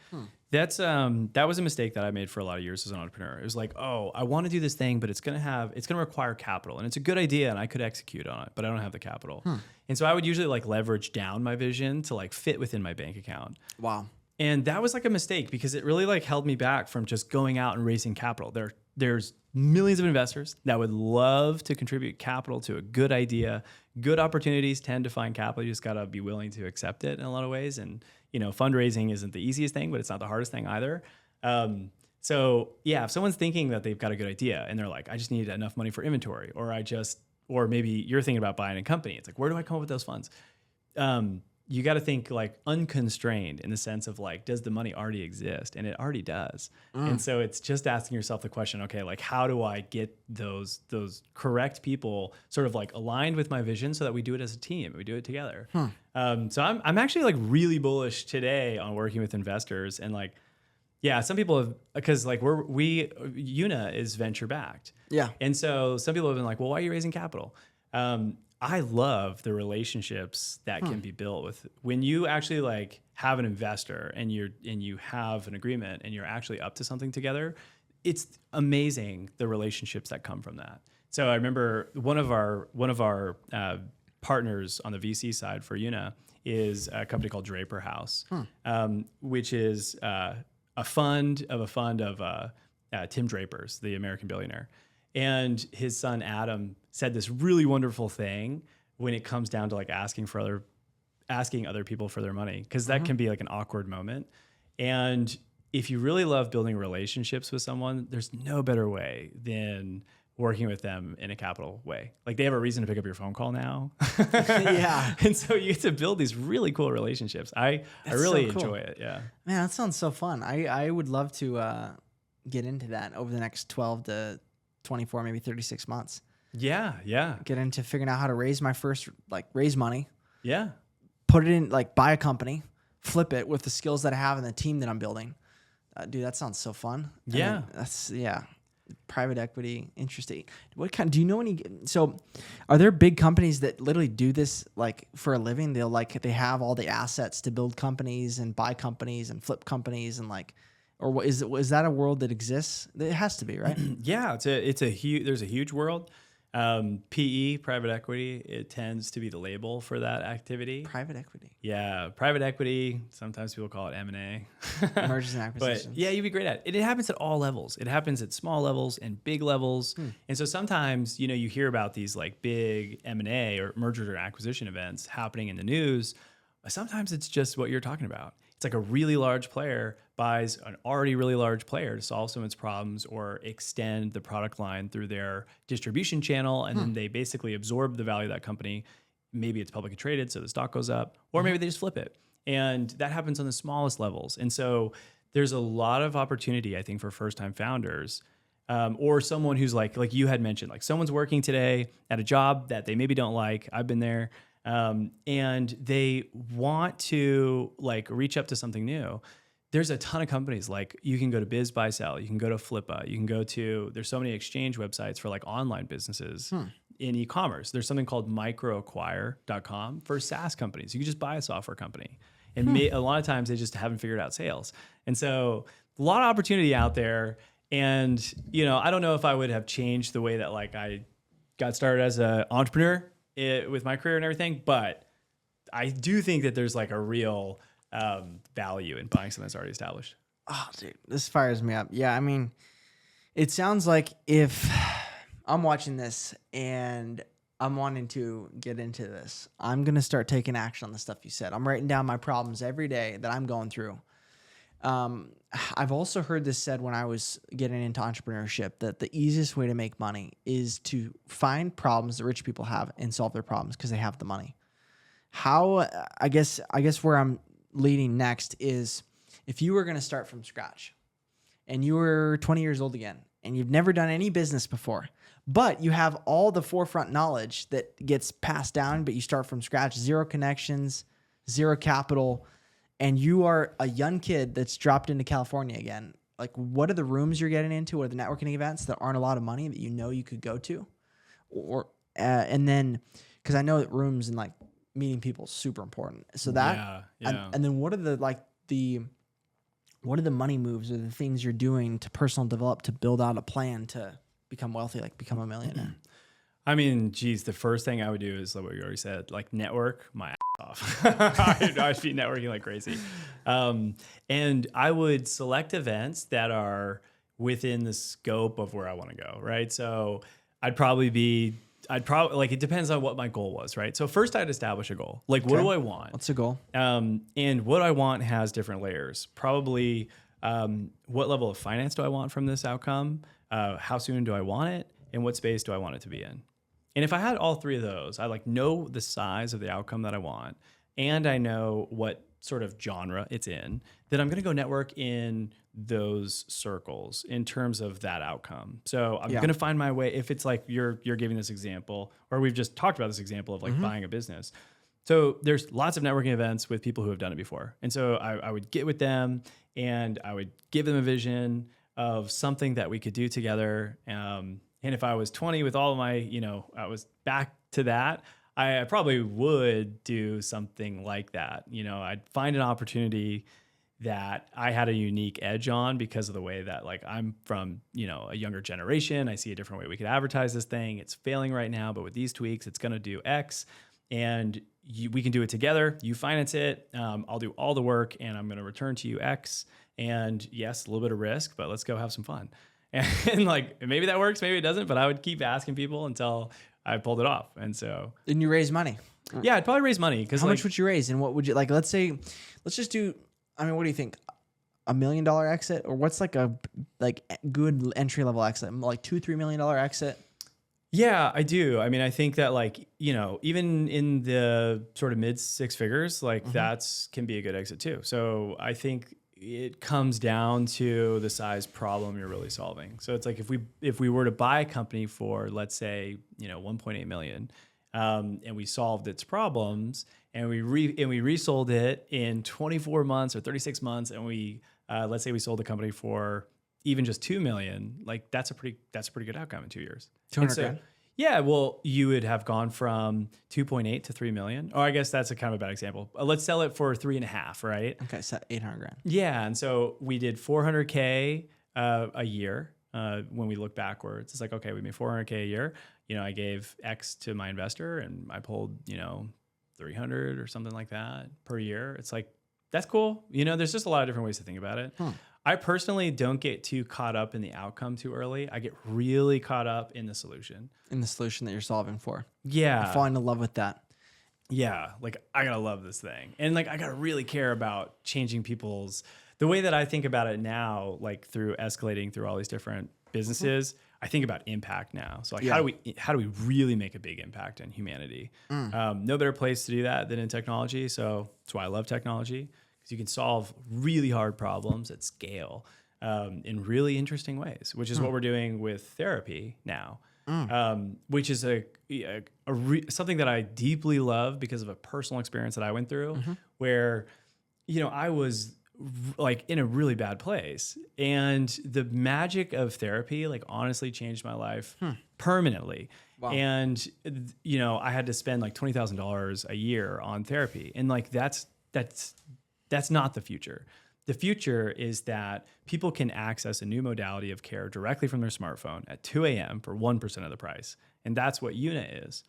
B: That was a mistake that I made for a lot of years as an entrepreneur. It was like, oh, I want to do this thing, but it's gonna require capital, and it's a good idea, and I could execute on it, but I don't have the capital. And so I would usually like leverage down my vision to like fit within my bank account.
A: Wow.
B: And that was like a mistake because it really like held me back from just going out and raising capital. There's millions of investors that would love to contribute capital to a good idea. Good opportunities tend to find capital. You just gotta be willing to accept it in a lot of ways. And fundraising isn't the easiest thing, but it's not the hardest thing either. So yeah, if someone's thinking that they've got a good idea and they're like, I just need enough money for inventory, or maybe you're thinking about buying a company. It's like, where do I come up with those funds? You got to think like unconstrained in the sense of like, does the money already exist? And it already does. And so it's just asking yourself the question, okay, like how do I get those correct people sort of like aligned with my vision so that we do it as a team, we do it together. So I'm actually like really bullish today on working with investors, and like, yeah, some people have, because like Una is venture backed.
A: Yeah.
B: And so some people have been like, well, why are you raising capital? I love the relationships that can be built with when you actually like have an investor and you have an agreement and you're actually up to something together. It's amazing the relationships that come from that. So I remember one of our partners on the VC side for Una is a company called Draper House, which is a fund of Tim Draper's, the American billionaire. And his son, Adam, said this really wonderful thing when it comes down to like asking other people for their money, because that can be like an awkward moment. And if you really love building relationships with someone, there's no better way than working with them in a capital way. Like they have a reason to pick up your phone call now.
A: Yeah.
B: And so you get to build these really cool relationships. I really enjoy it. Yeah.
A: Man, that sounds so fun. I would love to get into that over the next 12 to 24, maybe 36 months.
B: Yeah. Yeah.
A: Get into figuring out how to raise raise money.
B: Yeah.
A: Put it in, like buy a company, flip it with the skills that I have and the team that I'm building. Dude, that sounds so fun.
B: Yeah.
A: Private equity, interesting. Do you know any? So, are there big companies that literally do this like for a living? They have all the assets to build companies and buy companies and flip companies and like, or is that a world that exists? It has to be, right?
B: Yeah, there's a huge world. PE, private equity, it tends to be the label for that activity.
A: Private equity.
B: Yeah, private equity. Sometimes people call it M&A.
A: Mergers and acquisitions.
B: But yeah, you'd be great at it. It happens at all levels. It happens at small levels and big levels. And so sometimes, you hear about these like big M&A or merger or acquisition events happening in the news. Sometimes it's just what you're talking about. It's it's like a really large player buys an already really large player to solve some of its problems or extend the product line through their distribution channel. And then they basically absorb the value of that company. Maybe it's publicly traded, so the stock goes up, or maybe they just flip it. And that happens on the smallest levels. And so there's a lot of opportunity, I think, for first-time founders, or someone who's like you had mentioned, like someone's working today at a job that they maybe don't like. I've been there. And they want to like reach up to something new. There's a ton of companies. Like you can go to Biz Buy Sell, you can go to Flippa, you can go to, there's so many exchange websites for like online businesses in e-commerce. There's something called microacquire.com for SaaS companies. You can just buy a software company. And a lot of times they just haven't figured out sales. And so a lot of opportunity out there. And, you know, I don't know if I would have changed the way that like I got started as an entrepreneur with my career and everything, but I do think that there's like a real value in buying something that's already established.
A: Oh, dude, this fires me up. Yeah, I mean, it sounds like if I'm watching this and I'm wanting to get into this, I'm going to start taking action on the stuff you said. I'm writing down my problems every day that I'm going through. I've also heard this said when I was getting into entrepreneurship that the easiest way to make money is to find problems that rich people have and solve their problems because they have the money. How, I guess where I'm leading next is if you were going to start from scratch and you were 20 years old again and you've never done any business before, but you have all the forefront knowledge that gets passed down, but you start from scratch, zero connections, zero capital, and you are a young kid that's dropped into California again. Like, what are the rooms you're getting into? What are the networking events that aren't a lot of money that you know you could go to? Or and then, because I know that rooms and like meeting people is super important. So that, and then what are the money moves or the things you're doing to personal develop, to build out a plan to become wealthy, like become a millionaire?
B: I mean, geez, the first thing I would do is like what you already said, like network my ass off. I'd be networking like crazy. And I would select events that are within the scope of where I want to go, right? So I'd probably like, it depends on what my goal was, right? So first I'd establish a goal. Like, what do I want?
A: What's the goal?
B: And what I want has different layers. Probably what level of finance do I want from this outcome? How soon do I want it? And what space do I want it to be in? And if I had all three of those, I like know the size of the outcome that I want, and I know what sort of genre it's in, then I'm going to go network in those circles in terms of that outcome. So I'm going to find my way. If it's like you're giving this example, or we've just talked about this example of like buying a business. So there's lots of networking events with people who have done it before. And so I would get with them and I would give them a vision of something that we could do together. And if I was 20 with all of my, I was back to that, I probably would do something like that. I'd find an opportunity that I had a unique edge on because of the way that like I'm from, a younger generation. I see a different way we could advertise this thing. It's failing right now, but with these tweaks, it's going to do X, and we can do it together. You finance it. I'll do all the work, and I'm going to return to you X. And yes, a little bit of risk, but let's go have some fun. And like, maybe that works, maybe it doesn't, but I would keep asking people until I pulled it off. And so.
A: Then you raise money.
B: Yeah, I'd probably raise money.
A: How much would you raise? And what would you, like, let's just do, I mean, what do you think? $1 million exit? Or what's like a good entry level exit? Like $2-3 million exit?
B: Yeah, I do. I mean, I think that like, even in the sort of mid six figures, like that's can be a good exit too. So I think it comes down to the size problem you're really solving. So it's like if we were to buy a company for, let's say, 1.8 million, and we solved its problems, and we resold it in 24 months or 36 months, and we let's say we sold the company for even just 2 million, like that's a pretty good outcome in 2 years.
A: 200 grand.
B: Yeah, well, you would have gone from 2.8 to 3 million. Or I guess that's a kind of a bad example. Let's sell it for 3.5, right?
A: Okay, so 800 grand.
B: Yeah, and so we did 400K a year. When we look backwards, it's like, okay, we made 400K a year. I gave X to my investor, and I pulled 300 or something like that per year. It's like, that's cool. There's just a lot of different ways to think about it. I personally don't get too caught up in the outcome too early. I get really caught up in the solution.
A: In the solution that you're solving for.
B: Yeah.
A: I'm falling in love with that.
B: yeah, like I gotta love this thing. And like I gotta really care about changing the way that I think about it now, like through escalating through all these different businesses, I think about impact now. So like
A: Yeah.
B: how do we really make a big impact on humanity? No better place to do that than in technology. So that's why I love technology, because you can solve really hard problems at scale in really interesting ways, which is what we're doing with therapy now. Which is something that I deeply love because of a personal experience that I went through, where, I was like in a really bad place, and the magic of therapy, like honestly changed my life permanently.
A: Wow.
B: And, I had to spend like $20,000 a year on therapy. And like, that's not the future. The future is that people can access a new modality of care directly from their smartphone at 2 a.m. for 1% of the price. And that's what Una is.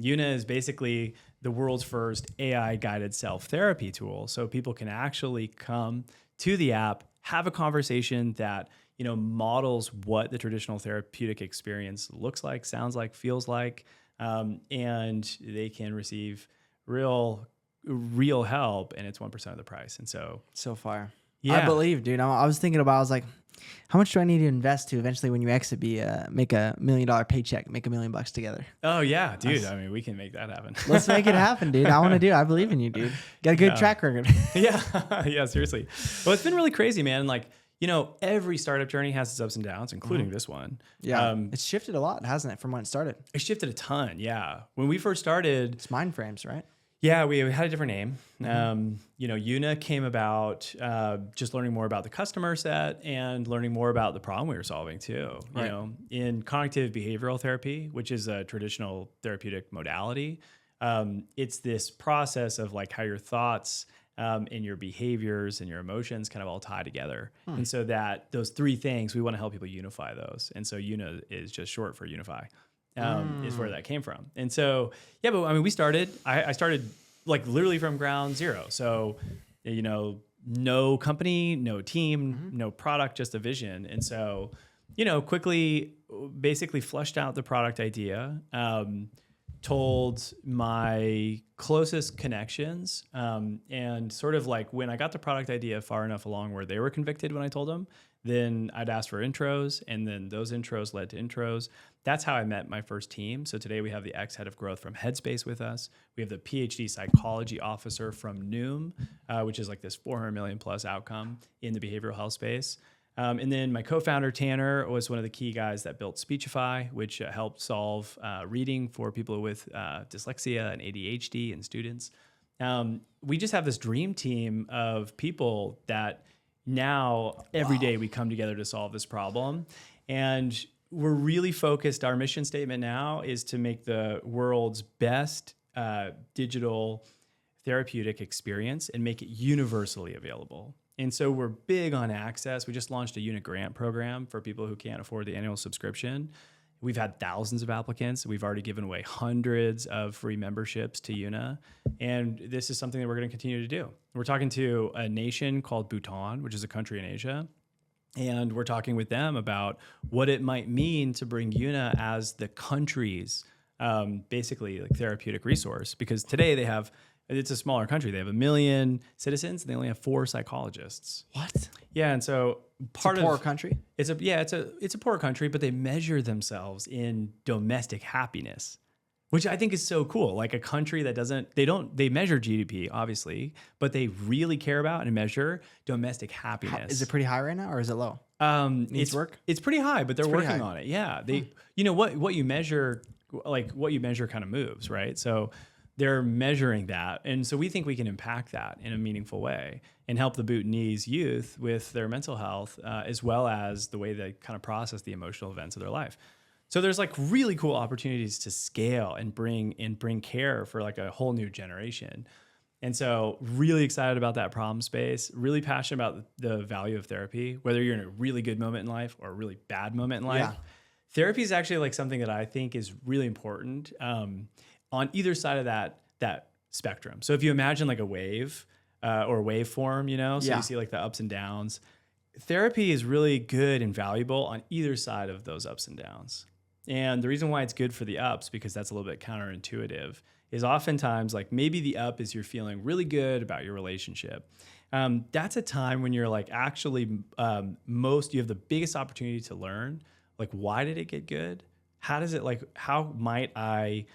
B: Una is basically the world's first AI-guided self-therapy tool. So people can actually come to the app, have a conversation that, models what the traditional therapeutic experience looks like, sounds like, feels like, and they can receive real help, and it's 1% of the price. And so
A: fire.
B: Yeah.
A: I believe, dude. I was thinking about, I was like, how much do I need to invest to eventually, when you exit, make $1 million paycheck, make $1 million together?
B: Oh yeah, dude. I mean, we can make that happen.
A: Let's make it happen, dude. I want to do it. I believe in you, dude. Got a good track record.
B: Yeah. Yeah, seriously. Well, it's been really crazy, man. Like, every startup journey has its ups and downs, including this one.
A: Yeah. It's shifted a lot, hasn't it, from when it started?
B: It shifted a ton. Yeah. When we first started,
A: It's mind frames, right?
B: yeah, we had a different name. Una came about just learning more about the customer set and learning more about the problem we were solving too.
A: Right.
B: In cognitive behavioral therapy, which is a traditional therapeutic modality, it's this process of like how your thoughts and your behaviors and your emotions kind of all tie together. And so that those three things, we want to help people unify those. And so Una is just short for unify. Is where that came from. And so, yeah, but I mean, I started like literally from ground zero. So, no company, no team, no product, just a vision. And so, quickly basically fleshed out the product idea, told my closest connections, and sort of like when I got the product idea far enough along where they were convicted when I told them, then I'd ask for intros, and then those intros led to intros. That's how I met my first team. So today we have the ex-head of growth from Headspace with us. We have the PhD psychology officer from Noom, which is like this 400 million plus outcome in the behavioral health space. And then my co-founder, Tanner, was one of the key guys that built Speechify, which helped solve reading for people with dyslexia and ADHD and students. We just have this dream team of people that now every day we come together to solve this problem. And we're really focused. Our mission statement now is to make the world's best digital therapeutic experience and make it universally available. And so we're big on access. We just launched a unit grant program for people who can't afford the annual subscription. We've had thousands of applicants. We've already given away hundreds of free memberships to Una. And this is something that we're going to continue to do. We're talking to a nation called Bhutan, which is a country in Asia. And we're talking with them about what it might mean to bring Una as the country's basically like therapeutic resource. Because today it's a smaller country. They have 1 million citizens and they only have 4 psychologists.
A: What?
B: Yeah, and so
A: It's a poor country.
B: It's a poor country, but they measure themselves in domestic happiness, which I think is so cool. Like a country that they measure GDP obviously, but they really care about and measure domestic happiness.
A: Is it pretty high right now, or is it low?
B: It's
A: work?
B: It's pretty high, but they're working
A: high.
B: on it. Yeah, what you measure, like what you measure kind of moves, right? So they're measuring that. And so we think we can impact that in a meaningful way and help the Bhutanese youth with their mental health, as well as the way they kind of process the emotional events of their life. So there's like really cool opportunities to scale and bring care for like a whole new generation. And so really excited about that problem space, really passionate about the value of therapy, whether you're in a really good moment in life or a really bad moment in life.
A: Yeah.
B: Therapy is actually like something that I think is really important on either side of that spectrum. So if you imagine like a wave or waveform, so you see like the ups and downs, therapy is really good and valuable on either side of those ups and downs. And the reason why it's good for the ups, because that's a little bit counterintuitive, is oftentimes like maybe the up is you're feeling really good about your relationship. That's a time when you're like actually you have the biggest opportunity to learn, like, why did it get good? How might I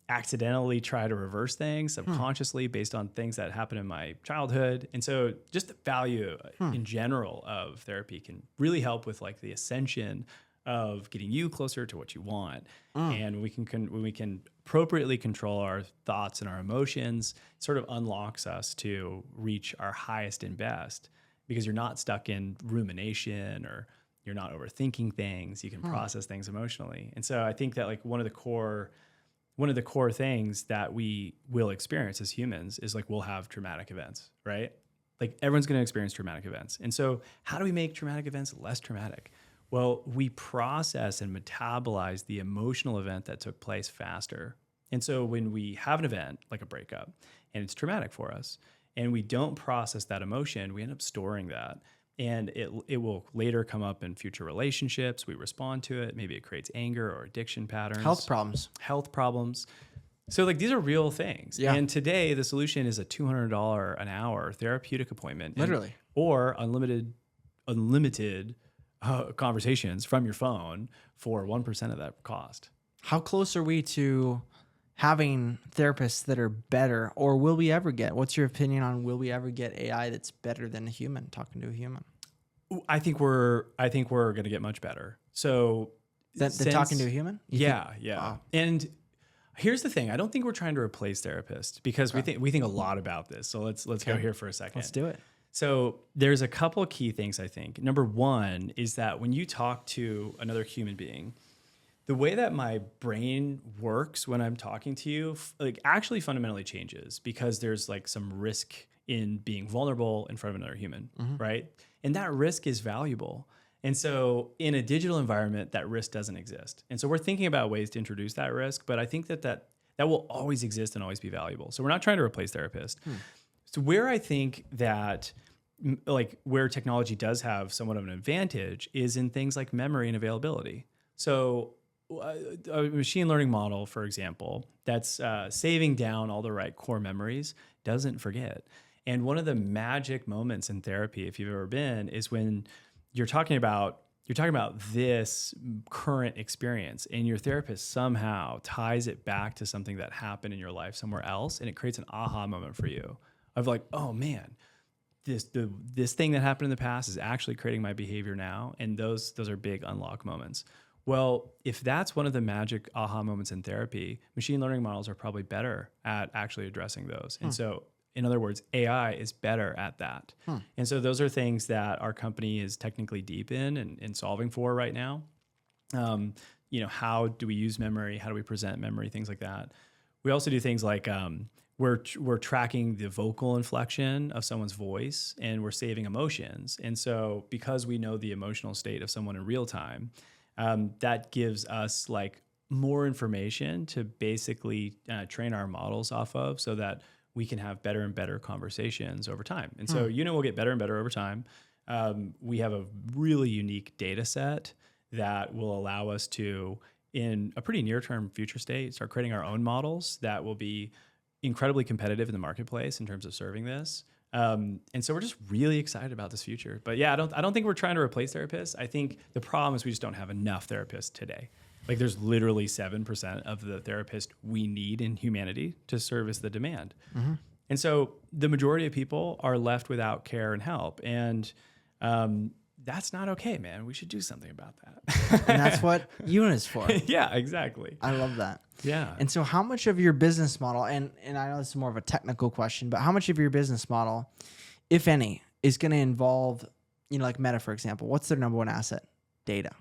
B: accidentally try to reverse things subconsciously based on things that happened in my childhood? And so just the value in general of therapy can really help with like the ascension of getting you closer to what you want. And when we can appropriately control our thoughts and our emotions, it sort of unlocks us to reach our highest and best, because you're not stuck in rumination, or you're not overthinking things. You can process things emotionally. And so I think that like one of the core things that we will experience as humans is like, we'll have traumatic events, right? Like everyone's going to experience traumatic events. And so how do we make traumatic events less traumatic? Well, we process and metabolize the emotional event that took place faster. And so when we have an event like a breakup and it's traumatic for us, and we don't process that emotion, we end up storing that. And it will later come up in future relationships. We respond to it. Maybe it creates anger or addiction patterns.
A: Health problems.
B: So like these are real things.
A: Yeah.
B: And today the solution is a $200 an hour therapeutic appointment.
A: Literally.
B: Or unlimited conversations from your phone for 1% of that cost.
A: How close are we to having therapists that are better, or will we ever get? What's your opinion on, will we ever get AI that's better than a human, talking to a human?
B: I think we're going to get much better. So
A: Than talking to a human?
B: Yeah.
A: Wow.
B: And here's the thing: I don't think we're trying to replace therapists, because we think a lot about this. So let's go here for a second.
A: Let's do it.
B: So there's a couple of key things, I think. Number one is that when you talk to another human being, the way that my brain works when I'm talking to you, like actually fundamentally changes, because there's like some risk in being vulnerable in front of another human, right? And that risk is valuable. And so in a digital environment, that risk doesn't exist. And so we're thinking about ways to introduce that risk, but I think that will always exist and always be valuable. So we're not trying to replace therapists. So where I think that like where technology does have somewhat of an advantage is in things like memory and availability. So a machine learning model, for example, that's saving down all the right core memories doesn't forget. And one of the magic moments in therapy, if you've ever been, is when you're talking about this current experience, and your therapist somehow ties it back to something that happened in your life somewhere else, and it creates an aha moment for you of like, oh man, this thing that happened in the past is actually creating my behavior now, and those are big unlock moments. Well, if that's one of the magic aha moments in therapy, machine learning models are probably better at actually addressing those. And so, in other words, AI is better at that. And so those are things that our company is technically deep in and solving for right now. How do we use memory? How do we present memory? Things like that. We also do things like we're tracking the vocal inflection of someone's voice, and we're saving emotions. And so because we know the emotional state of someone in real time, that gives us like more information to basically train our models off of, so that we can have better and better conversations over time. And so, we'll get better and better over time. We have a really unique data set that will allow us to, in a pretty near-term future state, start creating our own models that will be incredibly competitive in the marketplace in terms of serving this. And so we're just really excited about this future. But yeah, I don't think we're trying to replace therapists. I think the problem is we just don't have enough therapists today. Like there's literally 7% of the therapists we need in humanity to service the demand. And so the majority of people are left without care and help. And that's not okay, man. We should do something about that.
A: And that's what Ewan is for.
B: Yeah, exactly.
A: I love that.
B: Yeah.
A: And so how much of your business model, and I know this is more of a technical question, but how much of your business model, if any, is going to involve, like Meta, for example, what's their number one asset? Data.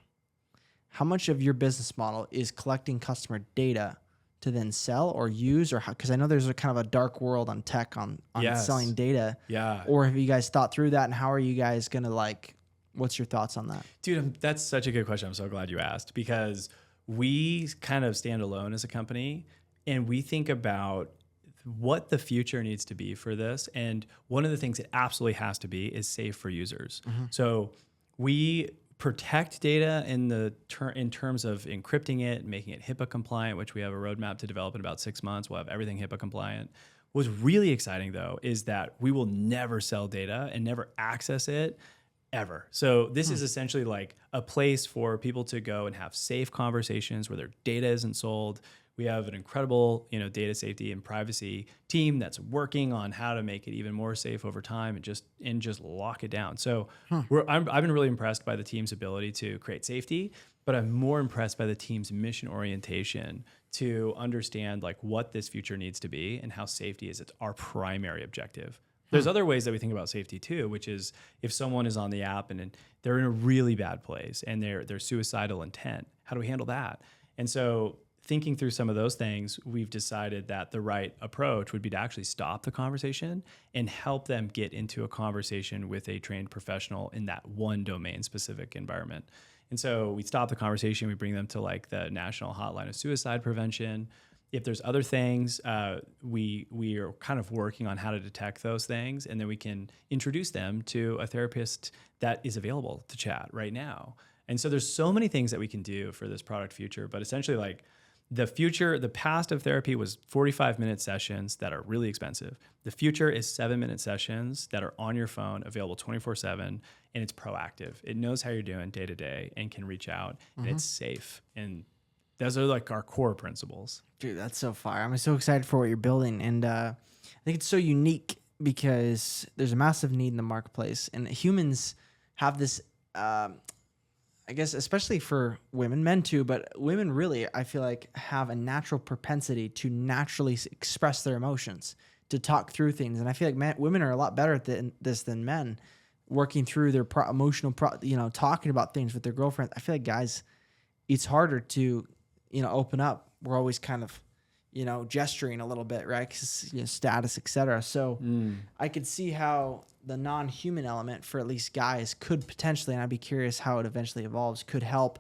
A: How much of your business model is collecting customer data to then sell or use, or because I know there's a kind of a dark world on tech on
B: Yes.
A: selling data.
B: Yeah.
A: Or have you guys thought through that, and how are you guys going to what's your thoughts on that?
B: Dude, that's such a good question. I'm so glad you asked, because we kind of stand alone as a company, and we think about what the future needs to be for this. And one of the things it absolutely has to be is safe for users. So we protect data in terms of encrypting it, making it HIPAA compliant, which we have a roadmap to develop in about 6 months. We'll have everything HIPAA compliant. What's really exciting though is that we will never sell data and never access it ever. So this is essentially like a place for people to go and have safe conversations where their data isn't sold. We have an incredible, data safety and privacy team that's working on how to make it even more safe over time and just lock it down. So I've been really impressed by the team's ability to create safety, but I'm more impressed by the team's mission orientation to understand like what this future needs to be and how safety is our primary objective. There's other ways that we think about safety too, which is if someone is on the app and they're in a really bad place and they're suicidal intent, how do we handle that? And so thinking through some of those things, we've decided that the right approach would be to actually stop the conversation and help them get into a conversation with a trained professional in that one domain specific environment. And so we stop the conversation, we bring them to like the National Hotline of Suicide Prevention. If there's other things, we are kind of working on how to detect those things, and then we can introduce them to a therapist that is available to chat right now. And so there's so many things that we can do for this product future, but essentially like the past of therapy was 45-minute sessions that are really expensive. The future is 7-minute sessions that are on your phone, available 24/7, and it's proactive. It knows how you're doing day to day and can reach out, and it's safe. And those are like our core principles.
A: Dude, that's so fire. I'm so excited for what you're building. And I think it's so unique because there's a massive need in the marketplace. And humans have this, I guess, especially for women, men too, but women really, I feel like, have a natural propensity to naturally express their emotions, to talk through things. And I feel like women are a lot better at this than men, working through their emotional, talking about things with their girlfriends. I feel like guys, it's harder to, open up. We're always kind of, gesturing a little bit, right? Because, status, etc. So I could see how the non-human element for at least guys could potentially, and I'd be curious how it eventually evolves, could help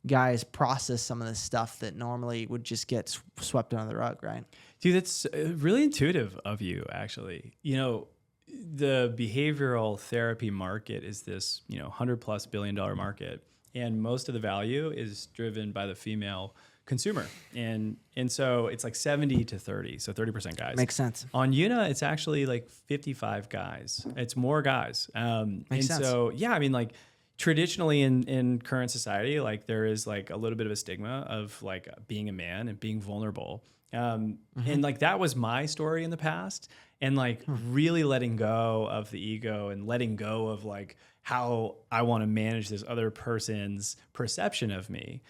A: guys process some of this stuff that normally would just get swept under the rug, right?
B: Dude, that's really intuitive of you, actually. The behavioral therapy market is this, $100+ billion market, and most of the value is driven by the female consumer. And so it's like 70 to 30. So 30% guys.
A: Makes sense.
B: On Una, it's actually like 55 guys. It's more guys.
A: Makes sense.
B: So, yeah, I mean, like traditionally in current society, like there is like a little bit of a stigma of like being a man and being vulnerable. And like that was my story in the past. And like really letting go of the ego and letting go of like how I want to manage this other person's perception of me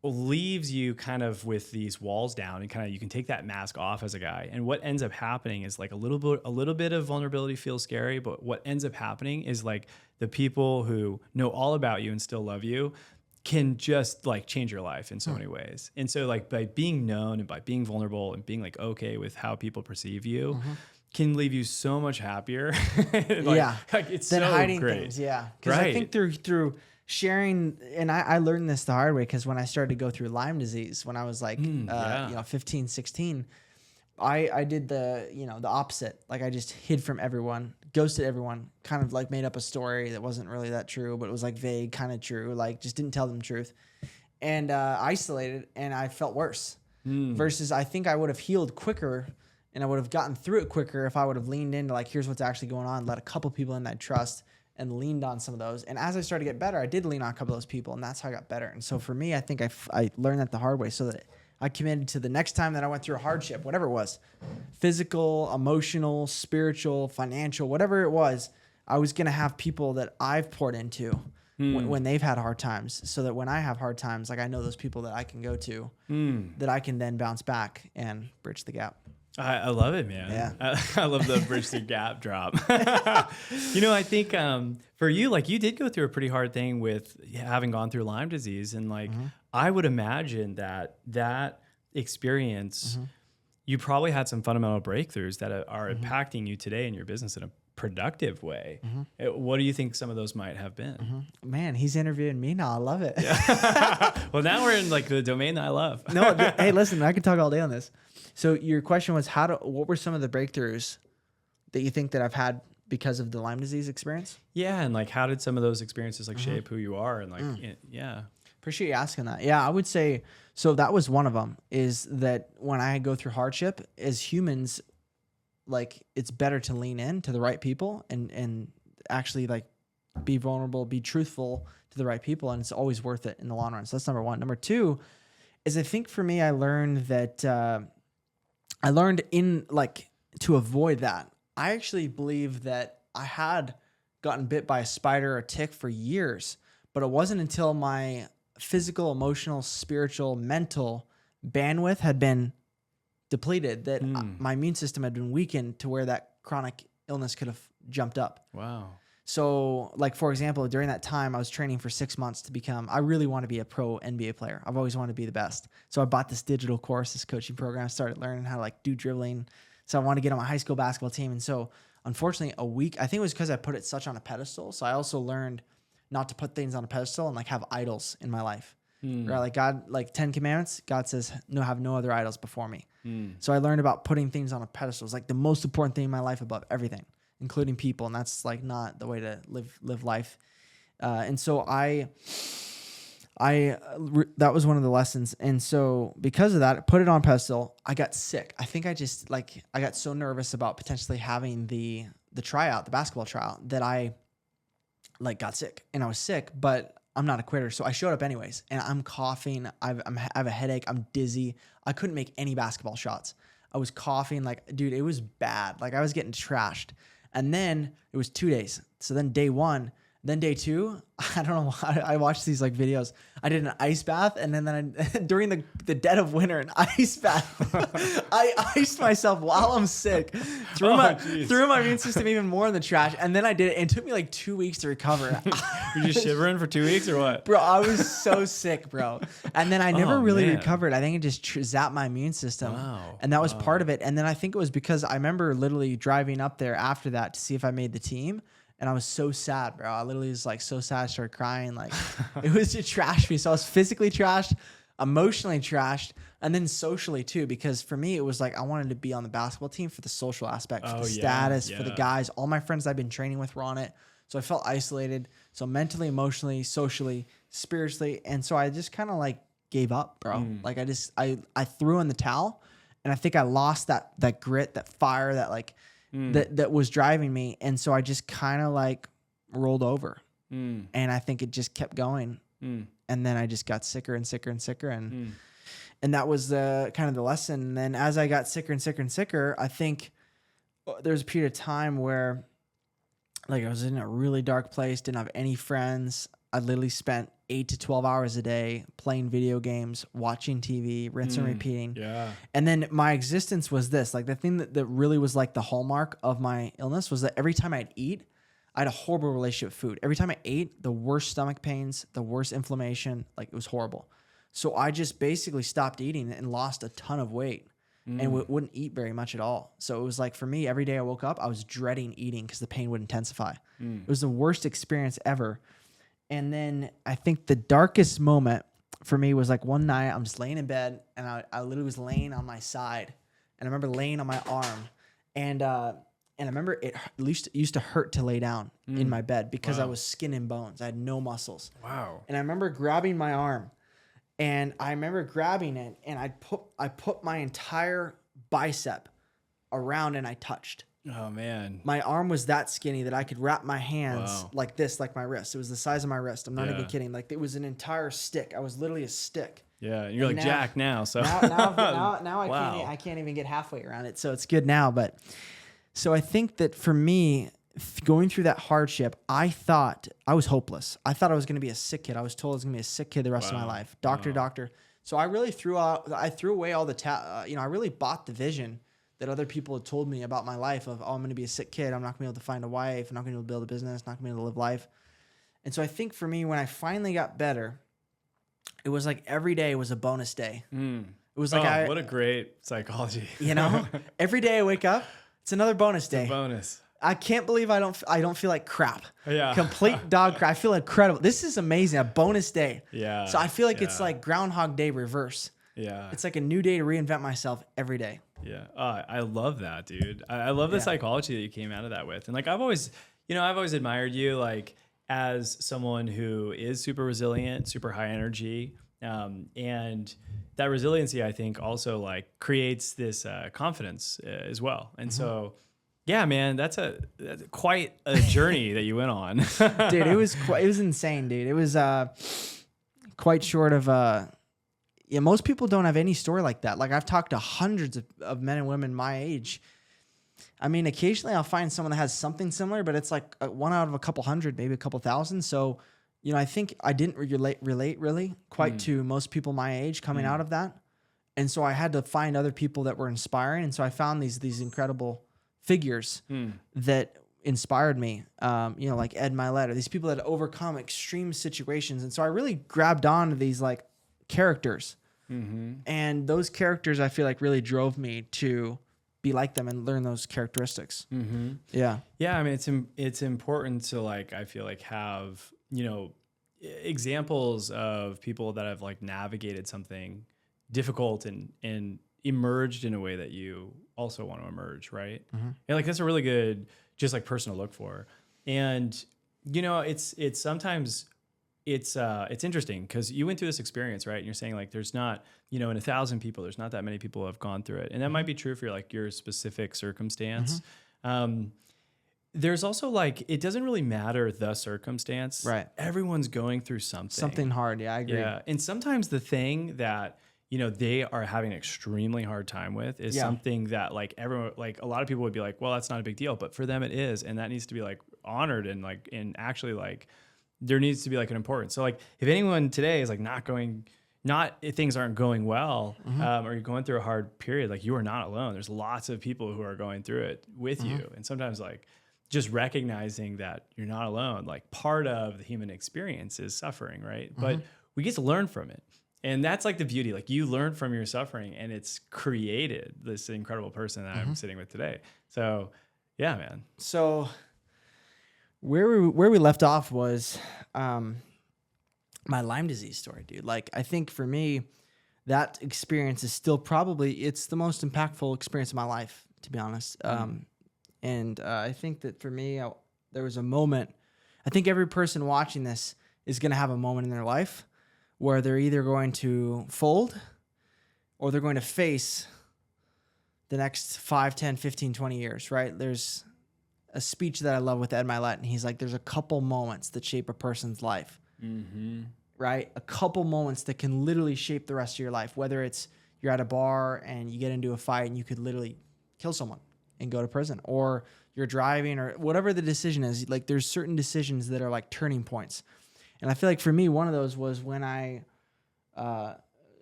B: leaves you kind of with these walls down, and kind of you can take that mask off as a guy. And what ends up happening is like a little bit of vulnerability feels scary, but what ends up happening is like the people who know all about you and still love you can just like change your life in so many ways. And so like by being known and by being vulnerable and being like okay with how people perceive you can leave you so much happier. Like it's
A: than
B: so
A: hiding
B: great.
A: things. Yeah. Because I think through sharing, and I learned this the hard way, because when I started to go through Lyme disease when I was like 15, 16, I did the opposite. Like I just hid from everyone, ghosted everyone, kind of like made up a story that wasn't really that true, but it was like vague, kind of true, like just didn't tell them the truth, and isolated, and I felt worse. Versus I think I would have healed quicker and I would have gotten through it quicker if I would have leaned into like, here's what's actually going on, let a couple people in that I trust, and leaned on some of those. And as I started to get better, I did lean on a couple of those people, and that's how I got better. And so for me, I think I learned that the hard way, so that I committed to the next time that I went through a hardship, whatever it was, physical, emotional, spiritual, financial, whatever it was, I was going to have people that I've poured into when they've had hard times, so that when I have hard times, like I know those people that I can go to, that I can then bounce back and bridge the gap.
B: I love it, man.
A: Yeah.
B: I love the bridge the gap drop. I think for you, like you did go through a pretty hard thing with having gone through Lyme disease. And like, I would imagine that experience, you probably had some fundamental breakthroughs that are impacting you today in your business in a productive way. What do you think some of those might have been?
A: Man, he's interviewing me now. I love it.
B: Well, now we're in like the domain that I love.
A: Hey, listen, I could talk all day on this. So your question was what were some of the breakthroughs that you think that I've had because of the Lyme disease experience?
B: Yeah. And like, how did some of those experiences like shape who you are? And like, yeah.
A: Appreciate you asking that. Yeah, I would say, so that was one of them, is that when I go through hardship as humans, like it's better to lean in to the right people and actually like be vulnerable, be truthful to the right people. And it's always worth it in the long run. So that's number one. Number two is, I think for me, I learned that, to avoid that. I actually believe that I had gotten bit by a spider or a tick for years, but it wasn't until my physical, emotional, spiritual, mental bandwidth had been depleted that my immune system had been weakened to where that chronic illness could have jumped up.
B: Wow.
A: So like, for example, during that time I was training for 6 months I really want to be a pro NBA player. I've always wanted to be the best. So I bought this digital course, this coaching program, started learning how to like do dribbling. So I wanted to get on my high school basketball team. And so unfortunately I think it was because I put it such on a pedestal. So I also learned not to put things on a pedestal and like have idols in my life. Right? Like God, like 10 commandments, God says, no, have no other idols before me. So I learned about putting things on a pedestal. It's like the most important thing in my life above everything, including people. And that's like not the way to live life. And so that was one of the lessons. And so because of that, I put it on pedestal. I got sick. I think I got so nervous about potentially having the tryout, the basketball tryout, that I like got sick. And I was sick, but I'm not a quitter. So I showed up anyways, and I'm coughing. I have a headache. I'm dizzy. I couldn't make any basketball shots. I was coughing. Like, dude, it was bad. Like I was getting trashed. And then it was 2 days. So then day one, then day two, I don't know why I watched these like videos. I did an ice bath, and then during the dead of winter, an ice bath. I iced myself while I'm sick, threw my immune system even more in the trash, and then I did it. And it took me like 2 weeks to recover.
B: Were you shivering for 2 weeks or what?
A: Bro, I was so sick, bro. And then I never really recovered. I think it just zapped my immune system.
B: Wow.
A: And that was part of it. And then I think it was because I remember literally driving up there after that to see if I made the team. And I was so sad, bro. I literally was like so sad. I started crying. Like it was just trashed me. So I was physically trashed, emotionally trashed, and then socially too. Because for me, it was like I wanted to be on the basketball team for the social aspect, for the status, for the guys. All my friends I've been training with were on it. So I felt isolated. So mentally, emotionally, socially, spiritually. And so I just kind of like gave up, bro. Like I threw in the towel, and I think I lost that grit, that fire, that like that was driving me. And so I just kind of like rolled over, and I think it just kept going. And then I just got sicker and sicker and sicker. And that was the kind of the lesson. And then as I got sicker and sicker and sicker, I think there was a period of time where like I was in a really dark place, didn't have any friends. I literally spent 8 to 12 hours a day playing video games, watching TV, rinse and repeating.
B: Yeah.
A: And then my existence was this, like the thing that really was like the hallmark of my illness was that every time I'd eat, I had a horrible relationship with food. Every time I ate, the worst stomach pains, the worst inflammation, like it was horrible. So I just basically stopped eating and lost a ton of weight and wouldn't eat very much at all. So it was like for me, every day I woke up, I was dreading eating because the pain would intensify. It was the worst experience ever. And then I think the darkest moment for me was like one night I'm just laying in bed, and I literally was laying on my side, and I remember laying on my arm, and I remember it at least used to hurt to lay down in my bed because I was skin and bones. I had no muscles.
B: Wow.
A: And I remember grabbing my arm, and I remember grabbing it, and I put my entire bicep around, and I touched.
B: Oh man.
A: My arm was that skinny that I could wrap my hands like this, like my wrist. It was the size of my wrist. I'm not even kidding. Like it was an entire stick. I was literally a stick.
B: Yeah. And you're like Jack now. So
A: now I can't even get halfway around it. So it's good now. But so I think that for me, going through that hardship, I thought I was hopeless. I thought I was going to be a sick kid. I was told I was going to be a sick kid the rest of my life. Doctor. So I really threw away all the I really bought the vision that other people had told me about my life of, I'm going to be a sick kid. I'm not going to be able to find a wife. I'm not going to be able to build a business. Not going to be able to live life. And so I think for me, when I finally got better, it was like every day was a bonus day. It was like,
B: what a great psychology.
A: Every day I wake up, it's another bonus day.
B: It's a bonus.
A: I can't believe I don't feel like crap.
B: Yeah.
A: Complete dog crap. I feel incredible. This is amazing. A bonus day.
B: Yeah.
A: So I feel like it's like Groundhog Day reverse.
B: Yeah.
A: It's like a new day to reinvent myself every day.
B: Yeah. I love that, dude. I love the psychology that you came out of that with. And like, I've always admired you like as someone who is super resilient, super high energy. And that resiliency, I think also like creates this confidence as well. And so, yeah, man, that's quite a journey that you went on.
A: Dude, it was insane, dude. It was quite short of most people don't have any story like that. Like I've talked to hundreds of men and women my age. I mean, occasionally I'll find someone that has something similar, but it's like one out of a couple hundred, maybe a couple thousand. So, I think I didn't relate really quite to most people my age coming out of that. And so I had to find other people that were inspiring. And so I found these incredible figures that inspired me, like Ed Milet, or these people that overcome extreme situations. And so I really grabbed on to these like characters. And those characters, I feel like, really drove me to be like them and learn those characteristics. Yeah.
B: Yeah. I mean, it's important to like, I feel like have, examples of people that have like navigated something difficult and emerged in a way that you also want to emerge. Right. And like, that's a really good, just like person to look for. And, it's sometimes it's interesting because you went through this experience, right? And you're saying like, there's not, in 1,000 people, there's not that many people who have gone through it. And that might be true for your specific circumstance. There's also like, it doesn't really matter the circumstance.
A: Right.
B: Everyone's going through something
A: Hard. Yeah, I agree.
B: Yeah. And sometimes the thing that, they are having an extremely hard time with is something that like everyone, like a lot of people would be like, well, that's not a big deal, but for them it is. And that needs to be like honored and like, and actually like, there needs to be like an importance. So like if anyone today is like if things aren't going well, or you're going through a hard period, like you are not alone. There's lots of people who are going through it with you. And sometimes like just recognizing that you're not alone, like part of the human experience is suffering, right? But we get to learn from it. And that's like the beauty, like you learn from your suffering and it's created this incredible person that I'm sitting with today. So yeah, man.
A: So where we left off was my Lyme disease story, dude. Like I think for me, that experience is still it's the most impactful experience of my life, to be honest. And I think that for me, there was a moment. I think every person watching this is going to have a moment in their life where they're either going to fold or they're going to face the next 5, 10, 15, 20 years, right? There's a speech that I love with Ed Milet, and he's like, there's a couple moments that shape a person's life, right? A couple moments that can literally shape the rest of your life, whether it's you're at a bar and you get into a fight and you could literally kill someone and go to prison, or you're driving, or whatever the decision is. Like there's certain decisions that are like turning points. And I feel like for me, one of those was when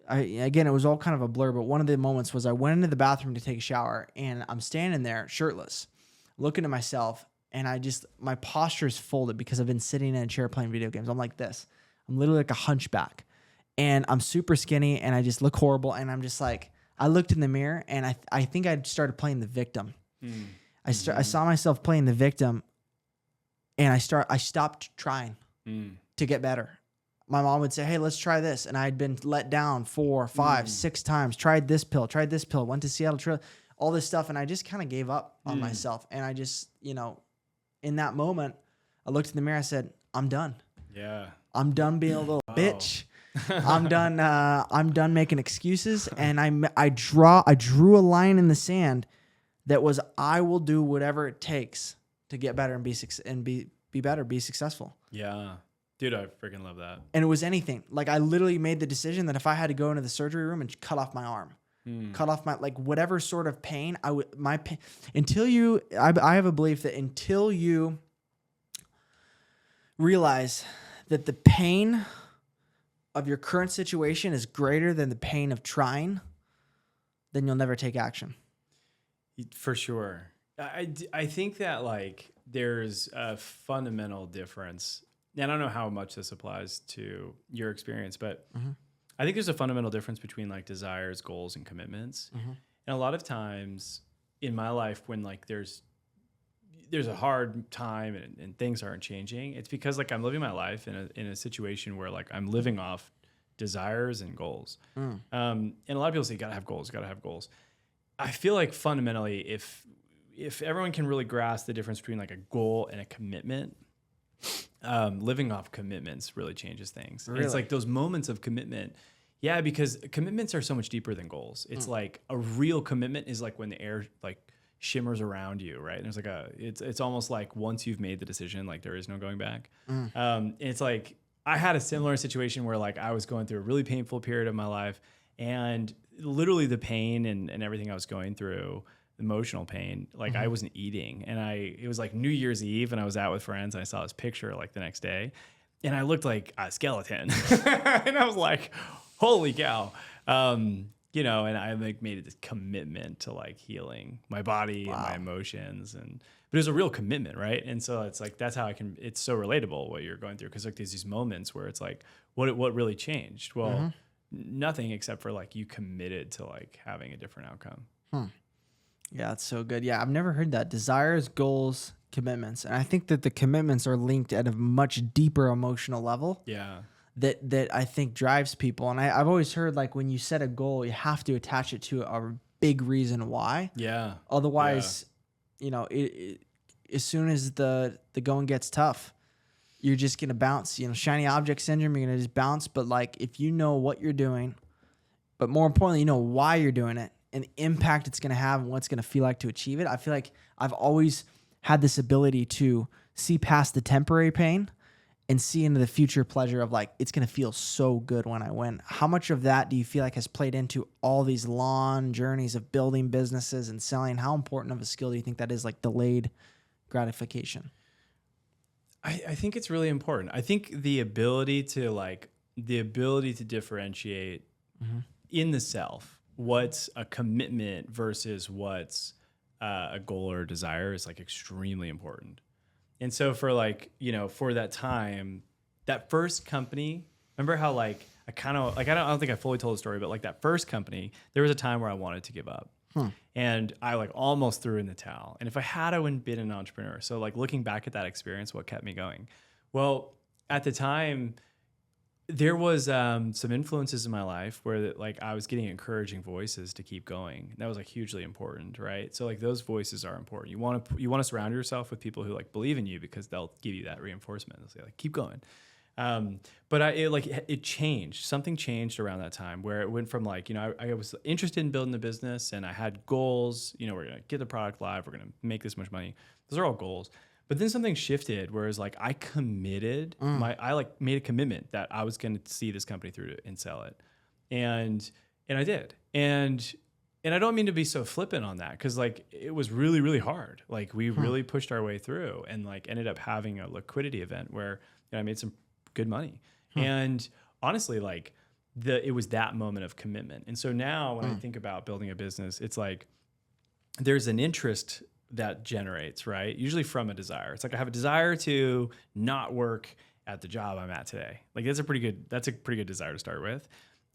A: again, it was all kind of a blur, but one of the moments was I went into the bathroom to take a shower and I'm standing there shirtless, looking at myself, and my posture is folded because I've been sitting in a chair playing video games. I'm like this. I'm literally like a hunchback, and I'm super skinny, and I just look horrible. And I'm just like, I looked in the mirror, and I think I started playing the victim. I saw myself playing the victim, and I stopped trying to get better. My mom would say, hey, let's try this. And I'd been let down 4, 5, 6 times, tried this pill, went to Seattle, all this stuff. And I just kind of gave up on myself. And I just, in that moment, I looked in the mirror, I said, I'm done.
B: Yeah.
A: I'm done being a little bitch. I'm done making excuses. And I drew a line in the sand that was, I will do whatever it takes to get better and be successful.
B: Yeah. Dude, I freaking love that.
A: And it was anything. Like I literally made the decision that if I had to go into the surgery room and cut off my arm, cut off my, like whatever sort of pain, I have a belief that until you realize that the pain of your current situation is greater than the pain of trying, then you'll never take action.
B: For sure. I think that like there's a fundamental difference. And I don't know how much this applies to your experience, but I think there's a fundamental difference between like desires, goals, and commitments. And a lot of times in my life when like there's a hard time and things aren't changing, it's because like I'm living my life in a situation where like I'm living off desires and goals. And a lot of people say, you gotta have goals. I feel like fundamentally, if everyone can really grasp the difference between like a goal and a commitment, living off commitments really changes things.
A: Really?
B: And it's like those moments of commitment. Yeah, because commitments are so much deeper than goals. It's like a real commitment is like when the air like shimmers around you, right? And there's like it's almost like once you've made the decision, like there is no going back. And it's like I had a similar situation where like I was going through a really painful period of my life, and literally the pain and everything I was going through, emotional pain, like I wasn't eating, and it was like New Year's Eve, and I was out with friends, and I saw this picture like the next day, and I looked like a skeleton, and I was like, holy cow. You know, and I like made this commitment to like healing my body and my emotions, but it was a real commitment, right? And so it's like that's how it's so relatable what you're going through, because like there's these moments where it's like what really changed? Well, nothing except for like you committed to like having a different outcome.
A: Yeah, that's so good. Yeah, I've never heard that. Desires, goals, commitments. And I think that the commitments are linked at a much deeper emotional level.
B: Yeah.
A: That I think drives people. And I've always heard like when you set a goal, you have to attach it to a big reason why.
B: Yeah.
A: Otherwise, you know, as soon as the going gets tough, you're just going to bounce. You know, shiny object syndrome, you're going to just bounce. But like if you know what you're doing, but more importantly, you know why you're doing it and the impact it's going to have and what it's going to feel like to achieve it. I feel like I've always had this ability to see past the temporary pain and see into the future pleasure of like, it's going to feel so good when I win. How much of that do you feel like has played into all these long journeys of building businesses and selling? How important of a skill do you think that is, like delayed gratification?
B: I think it's really important. I think the ability to differentiate in the self, what's a commitment versus what's a goal or a desire is like extremely important. And so for like, you know, for that time, that first company, remember how like I kind of like, I don't think I fully told the story, but like that first company, there was a time where I wanted to give up. And I like almost threw in the towel. And if I had, I wouldn't been an entrepreneur. So like looking back at that experience, what kept me going? Well, at the time, there was some influences in my life where like I was getting encouraging voices to keep going. That was like hugely important, right? So like those voices are important. You want to surround yourself with people who like believe in you, because they'll give you that reinforcement. They'll say like, keep going. But it changed. Something changed around that time where it went from like, you know, I was interested in building the business and I had goals. You know, we're gonna get the product live. We're gonna make this much money. Those are all goals. But then something shifted, whereas like I committed, I like made a commitment that I was going to see this company through and sell it, and I did, and I don't mean to be so flippant on that, because like it was really really hard. Like we really pushed our way through, and like ended up having a liquidity event where, you know, I made some good money, and honestly, like it was that moment of commitment. And so now when I think about building a business, it's like there's an interest that generates, right? Usually from a desire. It's like I have a desire to not work at the job I'm at today. Like that's a pretty good desire to start with.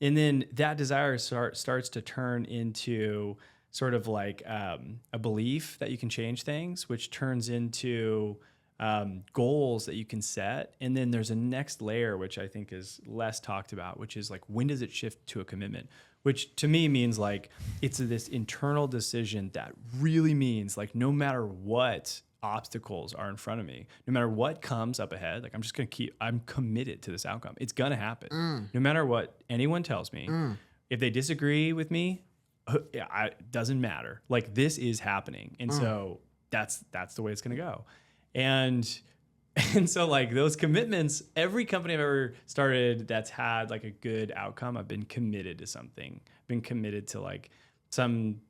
B: And then that desire starts to turn into sort of like a belief that you can change things, which turns into goals that you can set. And then there's a next layer, which I think is less talked about, which is like, when does it shift to a commitment? Which to me means like it's this internal decision that really means like no matter what obstacles are in front of me, no matter what comes up ahead, like I'm committed to this outcome. It's gonna happen. No matter what anyone tells me. If they disagree with me, it doesn't matter. Like this is happening. And so that's the way it's gonna go. And so like those commitments, every company I've ever started that's had like a good outcome, I've been committed to something, been committed to like some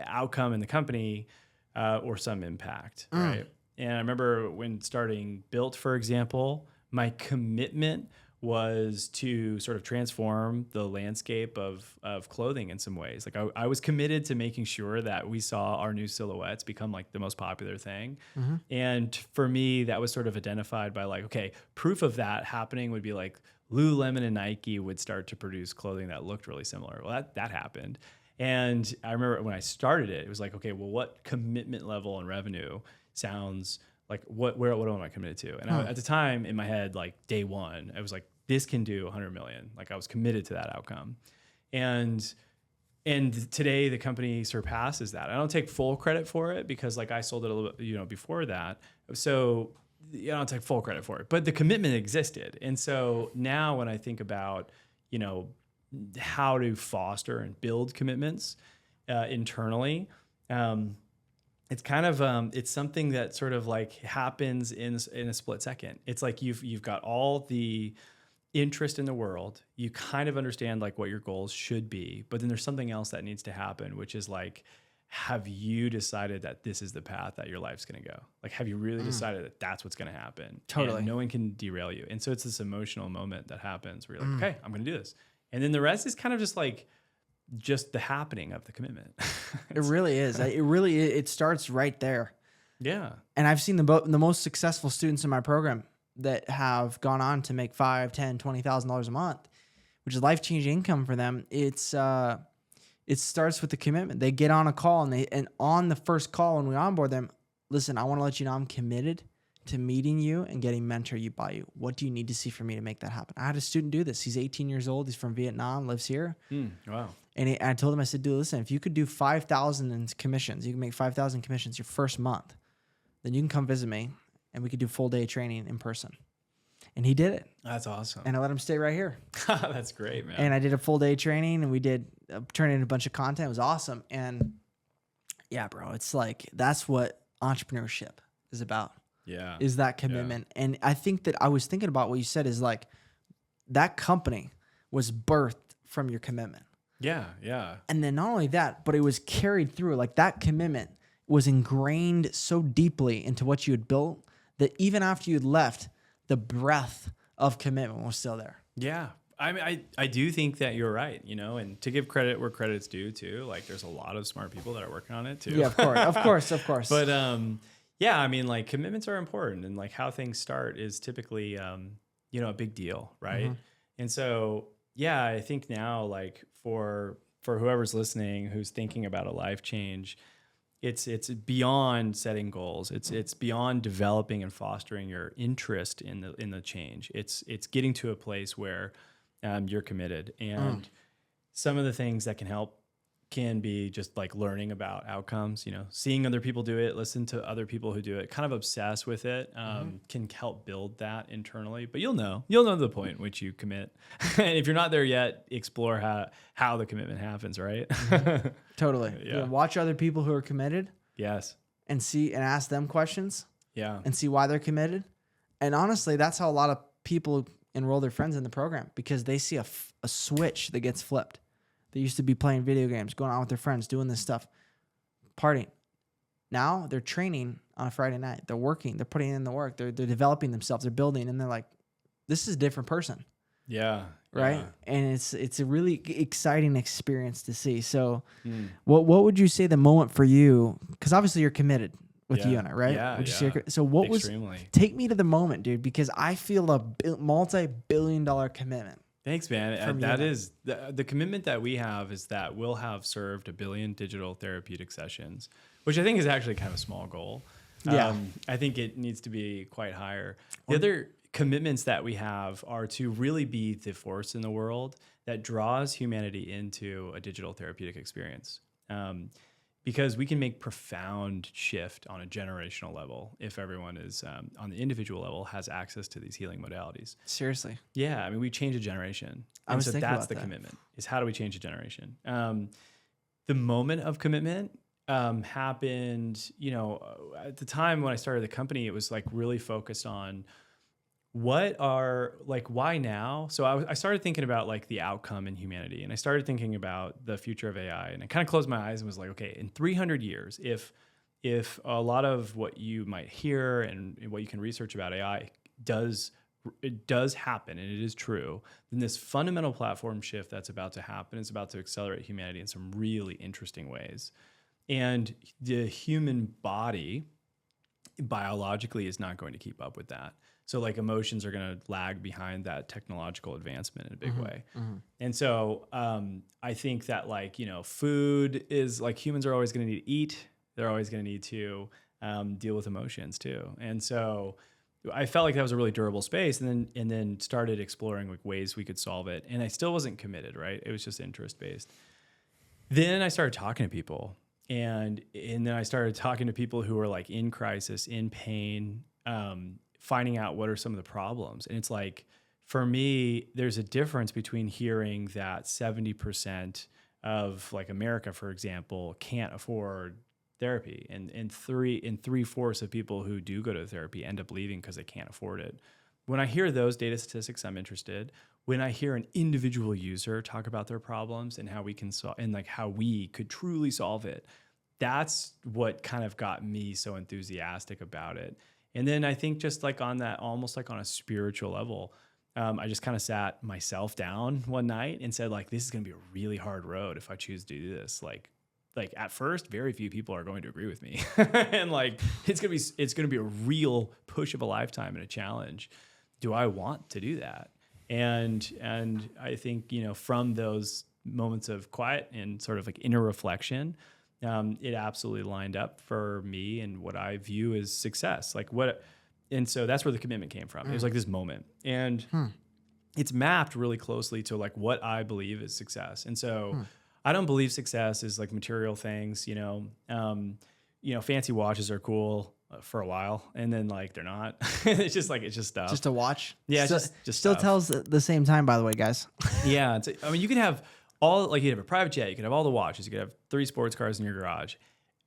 B: outcome in the company or some impact, right? And I remember when starting Built, for example, my commitment was to sort of transform the landscape of clothing in some ways. Like I was committed to making sure that we saw our new silhouettes become like the most popular thing. And for me, that was sort of identified by like, okay, proof of that happening would be like Lululemon and Nike would start to produce clothing that looked really similar. Well, that happened. And I remember when I started it, it was like, okay, well, what commitment level and revenue sounds like what am I committed to? And at the time in my head, like day one, I was like, this can do 100 million. Like I was committed to that outcome. And And today the company surpasses that. I don't take full credit for it because like I sold it a little bit, before that. So I don't take full credit for it, but the commitment existed. And so now when I think about, how to foster and build commitments internally, it's kind of it's something that sort of like happens in a split second. It's like you've got all the interest in the world. You kind of understand like what your goals should be, but then there's something else that needs to happen, which is like, have you decided that this is the path that your life's going to go? Like, have you really decided that that's what's going to happen?
A: Totally.
B: And no one can derail you. And so it's this emotional moment that happens where you're like, okay, I'm going to do this. And then the rest is kind of just like, just the happening of the commitment.
A: It really is. It starts right there.
B: Yeah.
A: And I've seen the most successful students in my program that have gone on to make $5,000, $10,000, $20,000 a month, which is life-changing income for them. It starts with the commitment. They get on a call and on the first call when we onboard them, listen, I want to let you know I'm committed to meeting you and getting mentored by you. What do you need to see for me to make that happen? I had a student do this. He's 18 years old. He's from Vietnam, lives here.
B: Wow.
A: And I told him, I said, dude, listen, if you could do 5,000 in commissions, you can make 5,000 commissions your first month, then you can come visit me and we could do full day training in person. And he did it.
B: That's awesome.
A: And I let him stay right here.
B: That's great, man.
A: And I did a full day training and we did turn in a bunch of content. It was awesome. And yeah, bro, it's like, that's what entrepreneurship is about.
B: Yeah.
A: Is that commitment. Yeah. And I think that I was thinking about what you said is like, that company was birthed from your commitment.
B: Yeah. Yeah.
A: And then not only that, but it was carried through. Like that commitment was ingrained so deeply into what you had built that even after you'd left, the breath of commitment was still there.
B: Yeah. I mean, I do think that you're right, and to give credit where credit's due too. Like there's a lot of smart people that are working on it too.
A: Yeah, of course.
B: But yeah, I mean, like commitments are important, and like how things start is typically a big deal, right? Mm-hmm. And so yeah, I think now like for whoever's listening who's thinking about a life change, it's beyond setting goals. It's beyond developing and fostering your interest in the change. It's getting to a place where you're committed, and some of the things that can help can be just like learning about outcomes, seeing other people do it, listen to other people who do it, kind of obsess with it, can help build that internally. But you'll know the point in which you commit. And if you're not there yet, explore how the commitment happens, right?
A: Totally.
B: Yeah.
A: Watch other people who are committed.
B: Yes.
A: And ask them questions.
B: Yeah.
A: And see why they're committed. And honestly, that's how a lot of people enroll their friends in the program, because they see a switch that gets flipped. They used to be playing video games, going out with their friends, doing this stuff, partying. Now they're training on a Friday night. They're working. They're putting in the work. They're developing themselves. They're building, and they're like, "This is a different person."
B: Yeah.
A: Right.
B: Yeah.
A: And it's a really exciting experience to see. So, what would you say the moment for you? Because obviously you're committed with the unit, right?
B: Yeah.
A: Would you say, so what
B: Extremely.
A: Take me to the moment, dude, because I feel a multi-billion-dollar commitment.
B: Thanks, man. That is the commitment that we have is that we'll have served 1 billion digital therapeutic sessions, which I think is actually kind of a small goal.
A: Yeah.
B: I think it needs to be quite higher. The other commitments that we have are to really be the force in the world that draws humanity into a digital therapeutic experience. Because we can make profound shift on a generational level if everyone is on the individual level has access to these healing modalities.
A: Seriously.
B: Yeah, I mean, we change a generation. And so that's the commitment, is how do we change a generation? The moment of commitment happened, at the time when I started the company, it was like really focused on why now? So I started thinking about like the outcome in humanity, and I started thinking about the future of AI, and I kind of closed my eyes and was like, okay, in 300 years, if a lot of what you might hear and what you can research about AI does happen, and it is true, then this fundamental platform shift that's about to happen is about to accelerate humanity in some really interesting ways. And the human body biologically is not going to keep up with that. So like emotions are going to lag behind that technological advancement in a big way. Mm-hmm. And so I think that food is like, humans are always going to need to eat. They're always going to need to deal with emotions too. And so I felt like that was a really durable space, and then started exploring like ways we could solve it. And I still wasn't committed, right? It was just interest based. Then I started talking to people, and then I started talking to people who were like in crisis, in pain, finding out what are some of the problems. And it's like, for me, there's a difference between hearing that 70% of like America, for example, can't afford therapy, and three-fourths of people who do go to therapy end up leaving because they can't afford it. When I hear those data statistics, I'm interested. When I hear an individual user talk about their problems and how we can solve, and like how we could truly solve it, that's what kind of got me so enthusiastic about it. And then I think just like on that, almost like on a spiritual level, I just kind of sat myself down one night and said, like, this is going to be a really hard road if I choose to do this. Like at first, very few people are going to agree with me, and like it's gonna be a real push of a lifetime and a challenge. Do I want to do that? And I think, from those moments of quiet and sort of like inner reflection, it absolutely lined up for me and what I view as success. And so that's where the commitment came from. It was like this moment, and it's mapped really closely to like what I believe is success. And so I don't believe success is like material things. Fancy watches are cool for a while, and then like they're not. it's just stuff.
A: Just a watch.
B: Yeah,
A: Still,
B: just
A: still
B: stuff.
A: tells the same time, by the way, guys.
B: Yeah, you can have you could have a private jet, you could have all the watches, you could have 3 sports cars in your garage.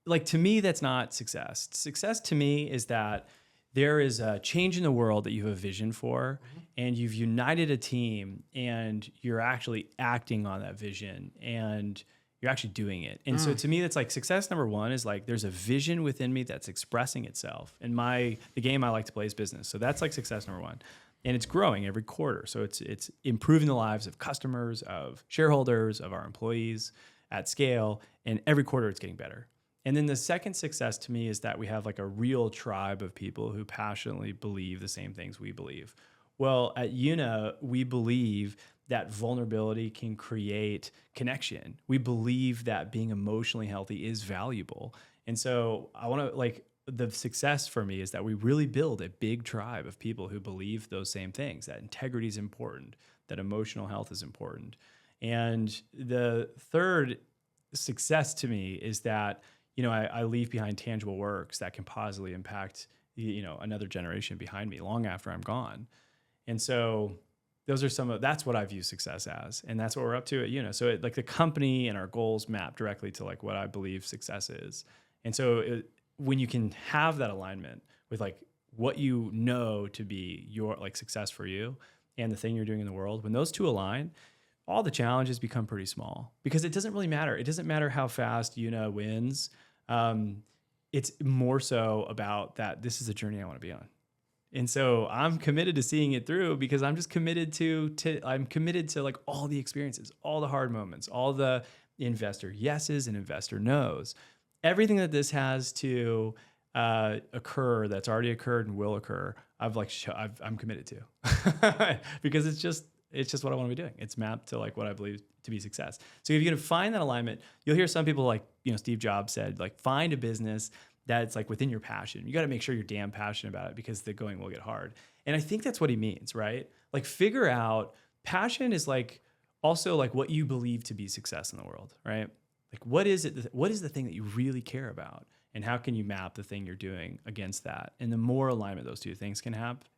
B: Like, to me, that's not success. Success to me is that there is a change in the world that you have a vision for, and you've united a team, and you're actually acting on that vision, and you're actually doing it. And so to me, that's like success number one is like there's a vision within me that's expressing itself. And the game I like to play is business. So that's like success number one. And it's growing every quarter. So it's improving the lives of customers, of shareholders, of our employees at scale. And every quarter it's getting better. And then the second success to me is that we have like a real tribe of people who passionately believe the same things we believe. Well, at Una, we believe that vulnerability can create connection. We believe that being emotionally healthy is valuable. And so I want to the success for me is that we really build a big tribe of people who believe those same things, that integrity is important, that emotional health is important. And the third success to me is that, I leave behind tangible works that can positively impact, another generation behind me long after I'm gone. And so that's what I view success as. And that's what we're up to at Una. So the company and our goals map directly to like what I believe success is. And so when you can have that alignment with like what you know to be your like success for you and the thing you're doing in the world, when those two align, all the challenges become pretty small, because it doesn't really matter. It doesn't matter how fast Una wins. It's more so about that this is a journey I want to be on. And so I'm committed to seeing it through, because I'm just committed I'm committed to like all the experiences, all the hard moments, all the investor yeses and investor nos, everything that this has to occur, that's already occurred and will occur. I'm committed to, because it's just what I want to be doing. It's mapped to like what I believe to be success. So if you can find that alignment, you'll hear some people like, Steve Jobs said, like, find a business that's like within your passion. You got to make sure you're damn passionate about it, because the going will get hard. And I think that's what he means, right? Like, figure out passion is like also like what you believe to be success in the world, right? Like, what is it? What is the thing that you really care about? And how can you map the thing you're doing against that? And the more alignment those two things can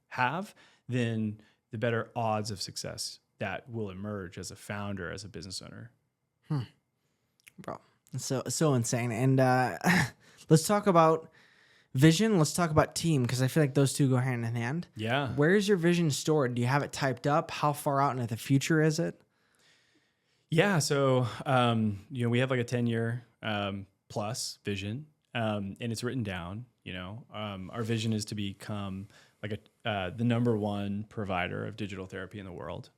B: have, then the better odds of success that will emerge as a founder, as a business owner.
A: Bro, so insane. And let's talk about vision. Let's talk about team, because I feel like those two go hand in hand.
B: Yeah.
A: Where is your vision stored? Do you have it typed up? How far out into the future is it?
B: Yeah. So, we have like a 10-year plus vision, and it's written down. Our vision is to become like the number one provider of digital therapy in the world.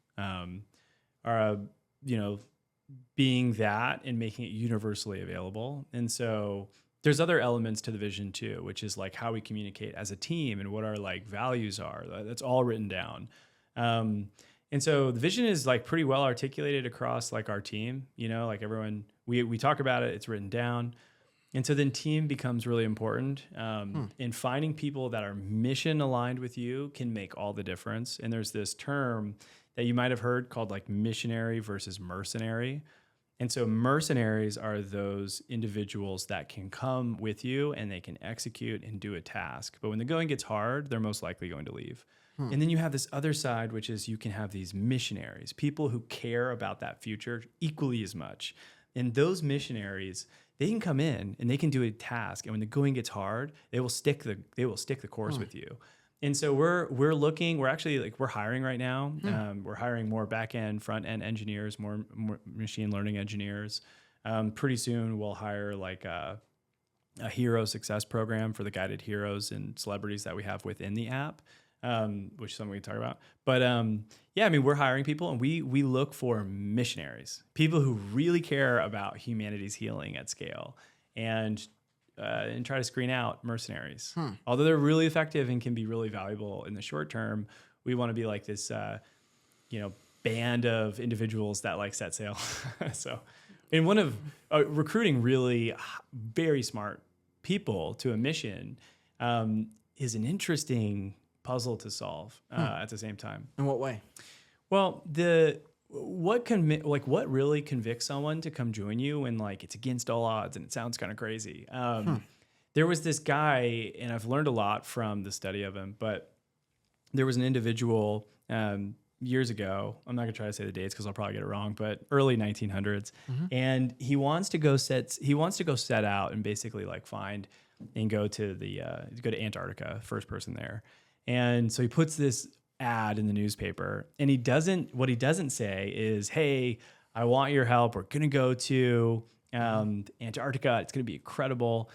B: Being that and making it universally available. And so there's other elements to the vision too, which is like how we communicate as a team and what our like values are. That's all written down. And so the vision is like pretty well articulated across like our team, like everyone, we talk about it, it's written down. And so then team becomes really important. And finding people that are mission aligned with you can make all the difference. And there's this term that you might have heard called like missionary versus mercenary. And so mercenaries are those individuals that can come with you and they can execute and do a task. But when the going gets hard, they're most likely going to leave. And then you have this other side, which is you can have these missionaries, people who care about that future equally as much. And those missionaries, they can come in and they can do a task. And when the going gets hard, they will stick the course with you. And so we're actually hiring right now. We're hiring more back-end, front-end engineers, more machine learning engineers. Pretty soon we'll hire like a hero success program for the guided heroes and celebrities that we have within the app. Which is something we can talk about. But yeah, I mean, we're hiring people and we look for missionaries, people who really care about humanity's healing at scale and try to screen out mercenaries. Although they're really effective and can be really valuable in the short term, we want to be like this, band of individuals that like set sail. So in one of recruiting really very smart people to a mission is an interesting puzzle to solve at the same time.
A: In what way?
B: Well, what really convicts someone to come join you when like it's against all odds and it sounds kind of crazy. There was this guy, and I've learned a lot from the study of him, but there was an individual years ago. I'm not gonna try to say the dates because I'll probably get it wrong, but early 1900s, and he wants to go set out and basically like find and go to Antarctica, first person there. And so he puts this ad in the newspaper and what he doesn't say is, hey, I want your help. We're going to go to Antarctica. It's going to be incredible.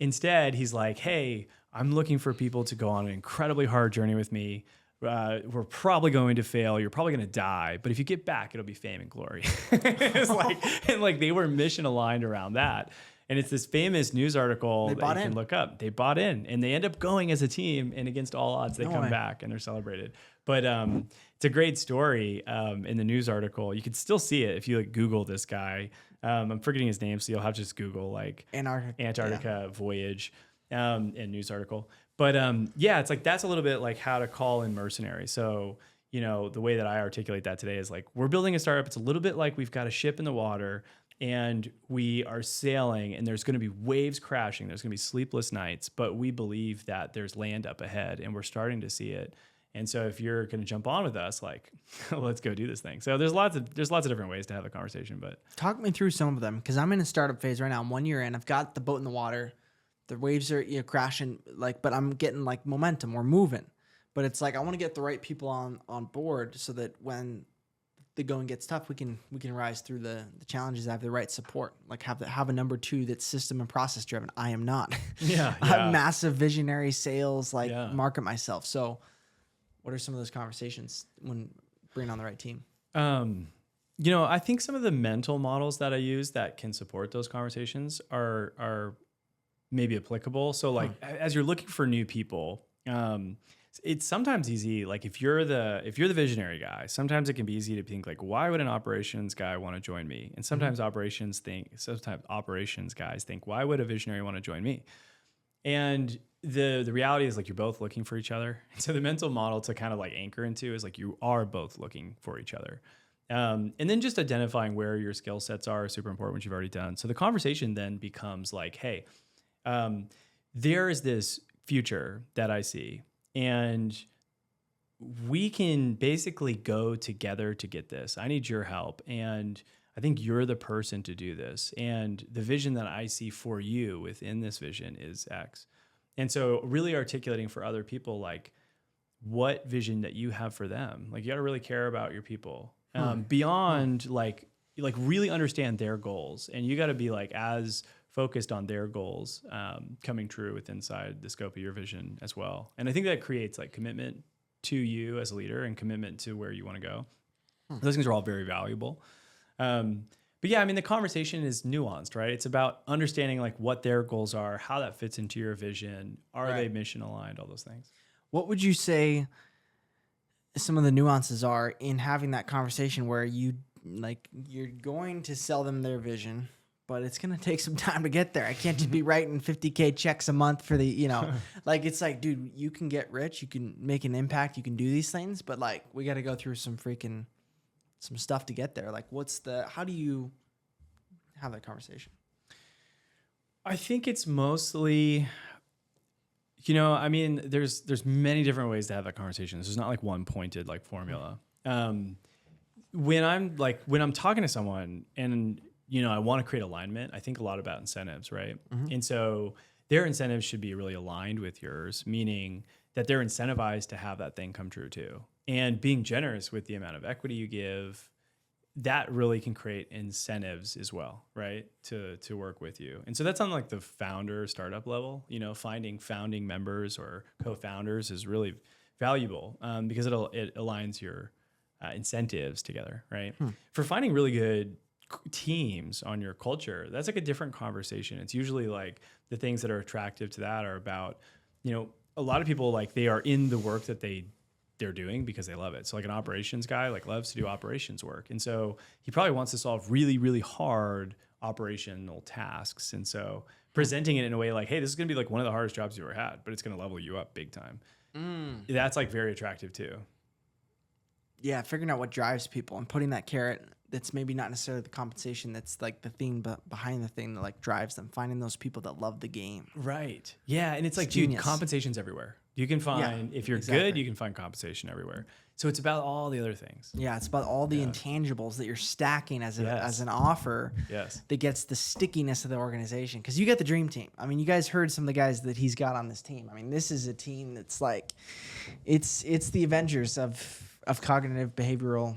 B: Instead, he's like, hey, I'm looking for people to go on an incredibly hard journey with me. We're probably going to fail. You're probably going to die. But if you get back, it'll be fame and glory. It's they were mission aligned around that. And it's this famous news article that you can look up. They bought in and they end up going as a team, and against all odds, they come back and they're celebrated. But it's a great story in the news article. You can still see it if you Google this guy. I'm forgetting his name, so you'll have to just Google Antarctica voyage and news article. But it's that's a little bit like how to call in mercenaries. So, the way that I articulate that today is we're building a startup. It's a little bit like we've got a ship in the water and we are sailing and there's going to be waves crashing. There's going to be sleepless nights, but we believe that there's land up ahead and we're starting to see it. And so if you're going to jump on with us, let's go do this thing. So there's lots of different ways to have a conversation, but
A: talk me through some of them. Cause I'm in a startup phase right now. I'm 1 year in, I've got the boat in the water. The waves are crashing but I'm getting momentum. We're moving, but it's I want to get the right people on board so that when the going gets tough, we can rise through the challenges. I have the right support, have a number two that's system and process driven. I am not.
B: Yeah.
A: I have massive visionary sales, market myself. So what are some of those conversations when bringing on the right team?
B: I think some of the mental models that I use that can support those conversations are maybe applicable. So as you're looking for new people, it's sometimes easy. If you're the visionary guy, sometimes it can be easy to think why would an operations guy want to join me? And sometimes operations guys think, why would a visionary want to join me? And the reality is you're both looking for each other. And so the mental model to kind of anchor into is you are both looking for each other. And then just identifying where your skill sets are super important, which you've already done. So the conversation then becomes hey, there is this future that I see, and we can basically go together to get this. I need your help, and I think you're the person to do this. And the vision that I see for you within this vision is X. And so really articulating for other people, what vision that you have for them. You got to really care about your people beyond really understand their goals. And you got to be as focused on their goals coming true within inside the scope of your vision as well. And I think that creates commitment to you as a leader and commitment to where you want to go. Those things are all very valuable. But yeah, I mean, the conversation is nuanced, right? It's about understanding what their goals are, how that fits into your vision. Are they mission aligned? All those things.
A: What would you say some of the nuances are in having that conversation where you're going to sell them their vision, but it's going to take some time to get there. I can't just be writing 50K checks a month for the, it's dude, you can get rich, you can make an impact, you can do these things, but we got to go through some stuff to get there. How do you have that conversation?
B: I think it's mostly, I mean, there's many different ways to have that conversation. There's not like one pointed like formula. When I'm talking to someone and, I want to create alignment, I think a lot about incentives, right? And so their incentives should be really aligned with yours, meaning that they're incentivized to have that thing come true too. And being generous with the amount of equity you give, that really can create incentives as well, right? To work with you. And so that's on like the founder startup level, finding founding members or co-founders is really valuable because it aligns your incentives together, right? For finding really good teams on your culture, that's like a different conversation. It's usually like the things that are attractive to that are about, a lot of people like they are in the work that they're doing because they love it. So like an operations guy like loves to do operations work. And so he probably wants to solve really, really hard operational tasks. And so presenting it in a way like, hey, this is going to be like one of the hardest jobs you ever had, but it's going to level you up big time. That's like very attractive too.
A: Yeah, figuring out what drives people and putting that carrot that's maybe not necessarily the compensation that's like the thing, but behind the thing that like drives them, finding those people that love the game.
B: Right. Yeah. And it's like,
A: genius.
B: dude, compensation's everywhere. You can find, if you're good, you can find compensation everywhere. So it's about all the other things.
A: Yeah, it's about all the intangibles that you're stacking as an offer that gets the stickiness of the organization. Because you get the dream team. I mean, you guys heard some of the guys that he's got on this team. I mean, this is a team that's like, it's the Avengers of cognitive behavioral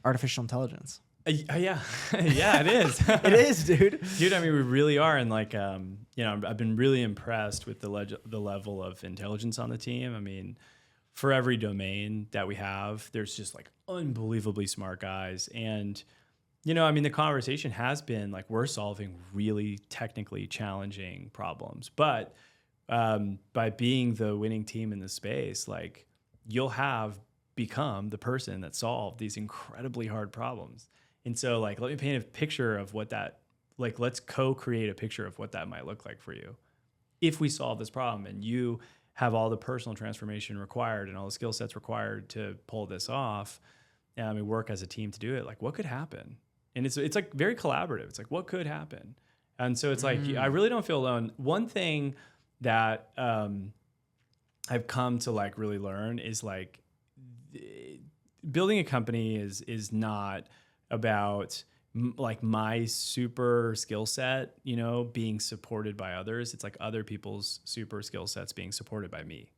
A: artificial intelligence.
B: Yeah, it is.
A: It is, dude.
B: Dude, I mean, we really are. And like, I've been really impressed with the level of intelligence on the team. I mean, for every domain that we have, there's just like unbelievably smart guys. And, I mean, the conversation has been like, we're solving really technically challenging problems. But by being the winning team in the space, like you'll have become the person that solved these incredibly hard problems. And so like, let me paint a picture of what that, like, let's co-create a picture of what that might look like for you. If we solve this problem and you have all the personal transformation required and all the skill sets required to pull this off, and we work as a team to do it, like what could happen? And it's like very collaborative. It's like, what could happen? And so it's like, I really don't feel alone. One thing that I've come to like really learn is like building a company is not about like my super skill set, being supported by others. It's like other people's super skill sets being supported by me.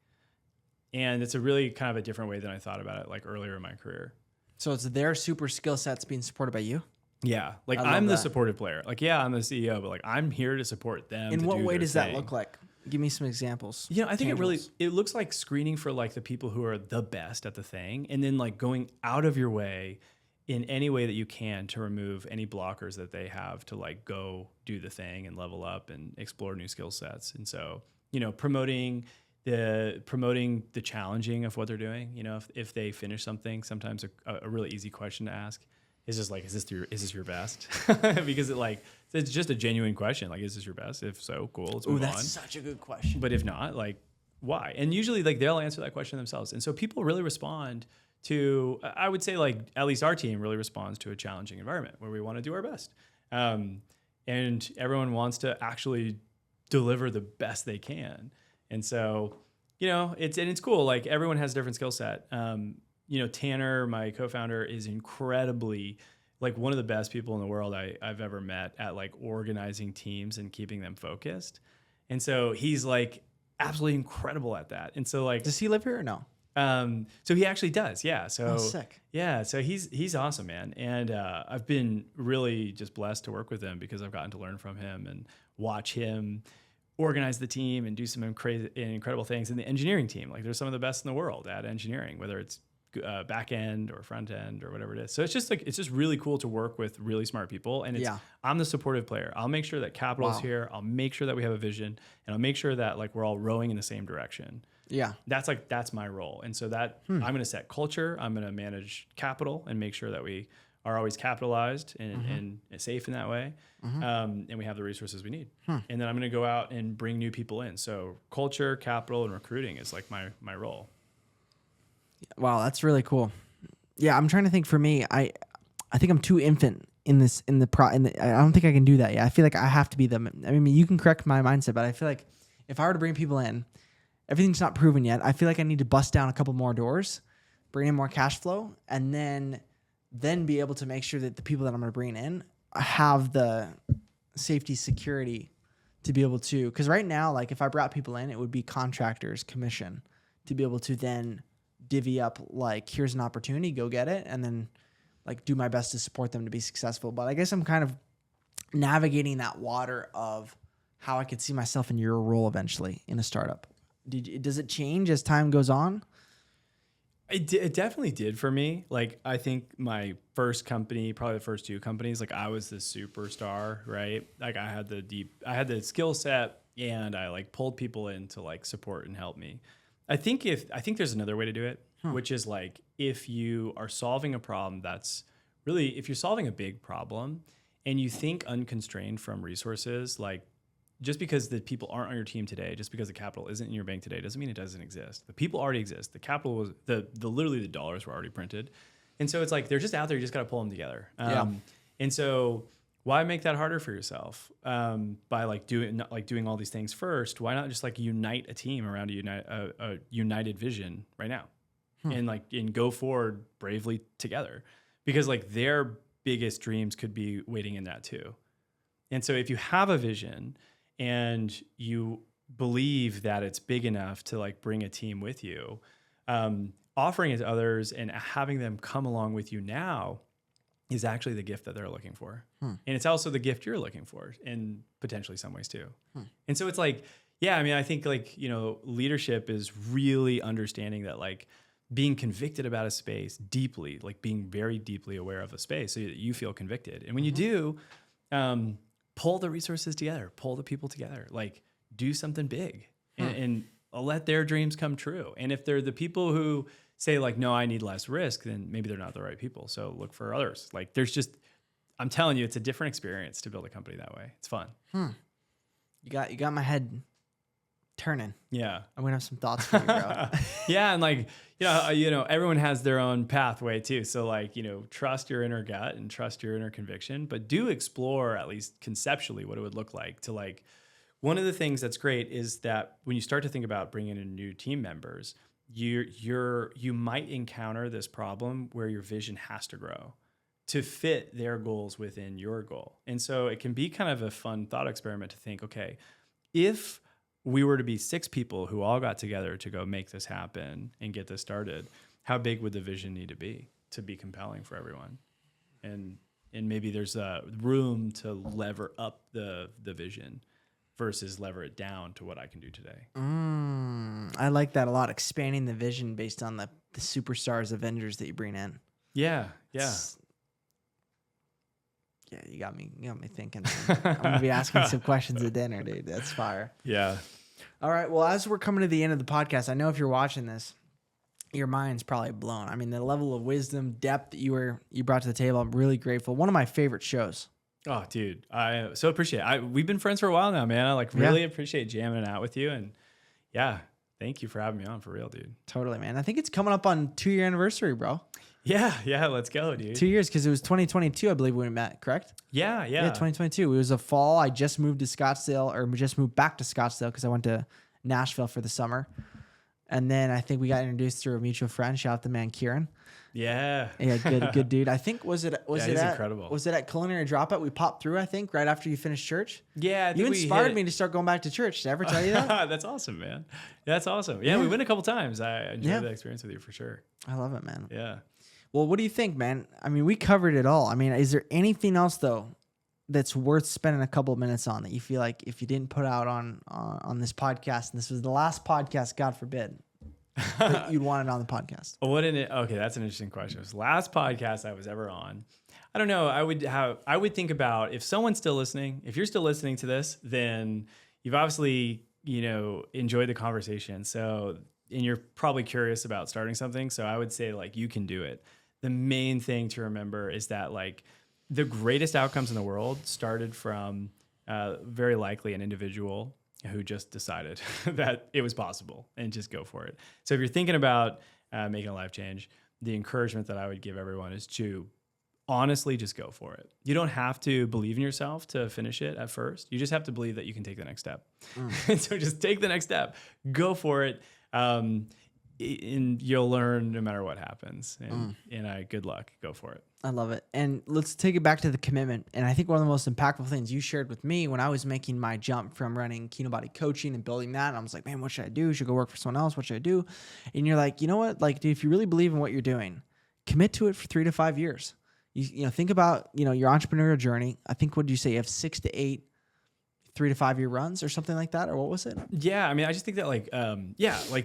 B: And it's a really kind of a different way than I thought about it like earlier in my career.
A: So it's their super skill sets being supported by you?
B: Yeah. Like I'm the supportive player. Like, yeah, I'm the CEO, but like I'm here to support them.
A: In what way does that look like? Give me some examples.
B: I think it looks like screening for like the people who are the best at the thing. And then like going out of your way in any way that you can to remove any blockers that they have to like go do the thing and level up and explore new skill sets. And so, promoting the challenging of what they're doing. If they finish something, sometimes a really easy question to ask is just like, is this your best? Because it's just a genuine question. Like, is this your best? If so, cool. Let's move on.
A: That's such a good question.
B: But if not, like, why? And usually like they'll answer that question themselves. And so people really respond to, I would say like at least our team really responds to a challenging environment where we want to do our best. And everyone wants to actually deliver the best they can. And so, it's cool. Like everyone has a different skill set. Tanner, my co-founder, is incredibly like one of the best people in the world I've ever met at like organizing teams and keeping them focused. And so he's like absolutely incredible at that. And so like,
A: does he live here or no?
B: So he actually does. Yeah. So
A: sick.
B: Yeah. So he's awesome, man. And, I've been really just blessed to work with him because I've gotten to learn from him and watch him organize the team and do some incredible things. And the engineering team, like there's some of the best in the world at engineering, whether it's back end or front end or whatever it is. So it's just really cool to work with really smart people. And I'm the supportive player. I'll make sure that capital's here. I'll make sure that we have a vision, and I'll make sure that like we're all rowing in the same direction.
A: Yeah.
B: That's my role. And so that I'm going to set culture. I'm going to manage capital and make sure that we are always capitalized and safe in that way. And we have the resources we need. And then I'm going to go out and bring new people in. So culture, capital, and recruiting is like my role. Wow,
A: that's really cool. Yeah, I'm trying to think for me. I think I'm too infant I don't think I can do that yet. I feel like I have to be them. I mean, you can correct my mindset, but I feel like if I were to bring people in, everything's not proven yet. I feel like I need to bust down a couple more doors, bring in more cash flow, and then be able to make sure that the people that I'm going to bring in have the safety security to be able to, because right now, like if I brought people in, it would be contractors commission to be able to then divvy up, like, here's an opportunity, go get it. And then like do my best to support them to be successful. But I guess I'm kind of navigating that water of how I could see myself in your role eventually in a startup. Does it change as time goes on?
B: It definitely did for me. Like, I think my first company, probably the first two companies, like I was the superstar, right? Like I had the skill set, and I like pulled people in to like support and help me. I think there's another way to do it, which is like, if you are solving a problem if you're solving a big problem and you think unconstrained from resources, like just because the people aren't on your team today, just because the capital isn't in your bank today, doesn't mean it doesn't exist. The people already exist. The capital was literally the dollars were already printed. And so it's like, they're just out there. You just got to pull them together. And so why make that harder for yourself? By like doing all these things first, why not just like unite a team around a united vision right now and go forward bravely together, because like their biggest dreams could be waiting in that too. And so if you have a vision and you believe that it's big enough to like bring a team with you, offering it to others and having them come along with you now is actually the gift that they're looking for. And it's also the gift you're looking for in potentially some ways too. And so it's like, yeah, I mean, I think like, leadership is really understanding that like being convicted about a space deeply, like being very deeply aware of a space so that you feel convicted. And when you do, pull the resources together, pull the people together, like do something big and let their dreams come true. And if they're the people who say like, no, I need less risk, then maybe they're not the right people. So look for others. Like I'm telling you, it's a different experience to build a company that way. It's fun.
A: You got my head turning.
B: Yeah.
A: I'm going to have some thoughts for you, bro.
B: Yeah. And like, everyone has their own pathway too. So like, trust your inner gut and trust your inner conviction, but do explore at least conceptually what it would look like to like, one of the things that's great is that when you start to think about bringing in new team members, you might encounter this problem where your vision has to grow to fit their goals within your goal. And so it can be kind of a fun thought experiment to think, okay, if we were to be 6 people who all got together to go make this happen and get this started, how big would the vision need to be compelling for everyone? And maybe there's a room to lever up the vision versus lever it down to what I can do today.
A: I like that a lot. Expanding the vision based on the superstars, Avengers that you bring in.
B: Yeah.
A: Yeah, you got me thinking. I'm gonna be asking some questions at dinner, dude. That's fire.
B: Yeah.
A: All right. Well, as we're coming to the end of the podcast, I know if you're watching this, your mind's probably blown. I mean, the level of wisdom, depth that you brought to the table, I'm really grateful. One of my favorite shows.
B: Oh, dude, I so appreciate it. We've been friends for a while now, man. I really appreciate jamming it out with you, and yeah, thank you for having me on for real, dude.
A: Totally, man. I think it's coming up on 2-year anniversary, bro.
B: Yeah, let's go, dude.
A: 2 years, because it was 2022, I believe, when we met, correct?
B: Yeah.
A: 2022. It was a fall. I just moved to Scottsdale, or just moved back to Scottsdale because I went to Nashville for the summer. And then I think we got introduced through a mutual friend. Shout out the man, Kieran.
B: Yeah.
A: Good dude. I think he's
B: incredible.
A: Was it at Culinary Dropout? We popped through, I think, right after you finished church.
B: Yeah,
A: you inspired me to start going back to church. Did I ever tell you that?
B: That's awesome, man. That's awesome. Yeah, we went a couple times. I enjoyed the experience with you for sure.
A: I love it, man.
B: Yeah.
A: Well, what do you think, man? I mean, we covered it all. I mean, is there anything else though that's worth spending a couple of minutes on that you feel like if you didn't put out on this podcast, and this was the last podcast, God forbid, that you'd want it on the podcast?
B: Okay, that's an interesting question. It was the last podcast I was ever on. I don't know. I would think about, if someone's still listening, if you're still listening to this, then you've obviously, enjoyed the conversation. So, and you're probably curious about starting something. So I would say like, you can do it. The main thing to remember is that like the greatest outcomes in the world started from very likely an individual who just decided that it was possible and just go for it. So if you're thinking about making a life change, the encouragement that I would give everyone is to honestly, just go for it. You don't have to believe in yourself to finish it at first. You just have to believe that you can take the next step. And so just take the next step, go for it. And you'll learn no matter what happens. And good luck. Go for it.
A: I love it. And let's take it back to the commitment. And I think one of the most impactful things you shared with me when I was making my jump from running Kino Body coaching and building that, and I was like, man, what should I do? Should I go work for someone else? What should I do? And you're like, you know what? Like, dude, if you really believe in what you're doing, commit to it for 3 to 5 years. You know, think about, you know, your entrepreneurial journey. I think, what did you say? You have 6 to 8 3 to 5 year runs or something like that, or what was it?
B: Yeah, I mean, I just think that like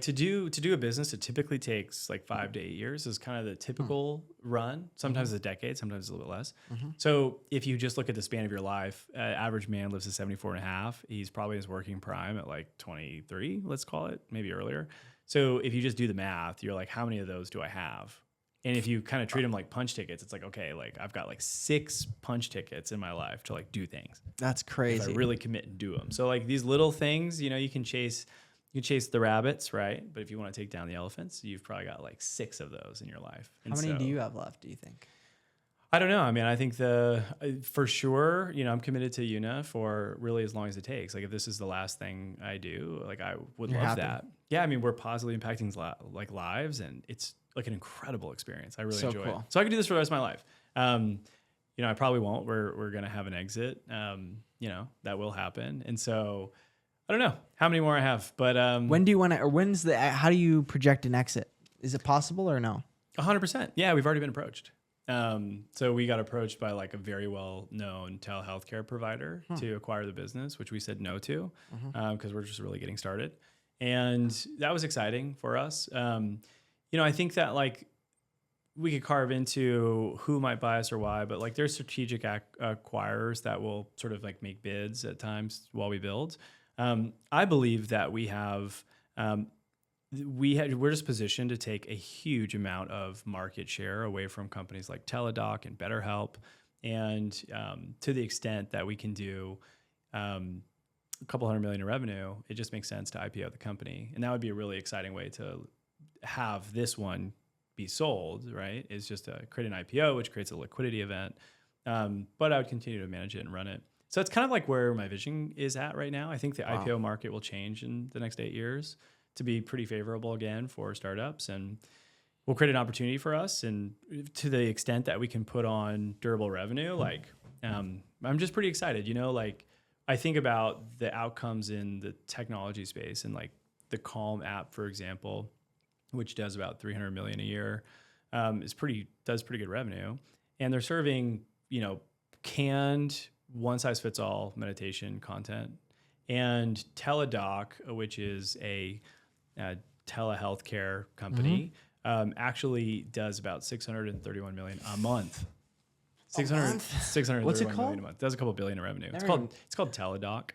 B: to do a business, it typically takes like 5 to 8 years is kind of the typical run. Sometimes a decade, sometimes a little bit less. So if you just look at the span of your life, average man lives to 74 and a half. He's probably in his working prime at like 23, let's call it, maybe earlier. So if you just do the math, you're like, how many of those do I have? And if you kind of treat them like punch tickets, it's like, okay, like I've got like 6 punch tickets in my life to like do things.
A: That's crazy.
B: If I really commit and do them. So like these little things, you know, you can chase the rabbits, right? But if you want to take down the elephants, you've probably got like 6 of those in your life.
A: How many do you have left, do you think?
B: I don't know. I mean, I think for sure, you know, I'm committed to Una for really as long as it takes. Like if this is the last thing I do, like I would
A: You're
B: love
A: happy.
B: that. Yeah. I mean, we're positively impacting like lives, and it's like an incredible experience. I really
A: So
B: enjoy
A: cool.
B: it. So I could do this for the rest of my life. You know, I probably won't. We're going to have an exit. You know, that will happen. And so I don't know how many more I have, but
A: When do you want to, or how do you project an exit? Is it possible or no?
B: 100%. Yeah, we've already been approached. So we got approached by like a very well-known telehealthcare provider to acquire the business, which we said no to because we're just really getting started. And that was exciting for us. You know, I think that like we could carve into who might buy us or why, but like there's strategic acquirers that will sort of like make bids at times while we build. I believe that we have... we're just positioned to take a huge amount of market share away from companies like Teladoc and BetterHelp. And to the extent that we can do a couple $100 million in revenue, it just makes sense to IPO the company. And that would be a really exciting way to have this one be sold, right? Is just to create an IPO, which creates a liquidity event. But I would continue to manage it and run it. So it's kind of like where my vision is at right now. I think the IPO market will change in the next 8 years to be pretty favorable again for startups, and will create an opportunity for us. And to the extent that we can put on durable revenue, like I'm just pretty excited. You know, like I think about the outcomes in the technology space, and like the Calm app, for example, which does about $300 million a year, does pretty good revenue, and they're serving, you know, canned one size fits all meditation content. And Teladoc, which is a telehealthcare company, actually does about $631 million a month. $631
A: What's it called?
B: million a month. Does a couple billion in revenue. It's called Teladoc.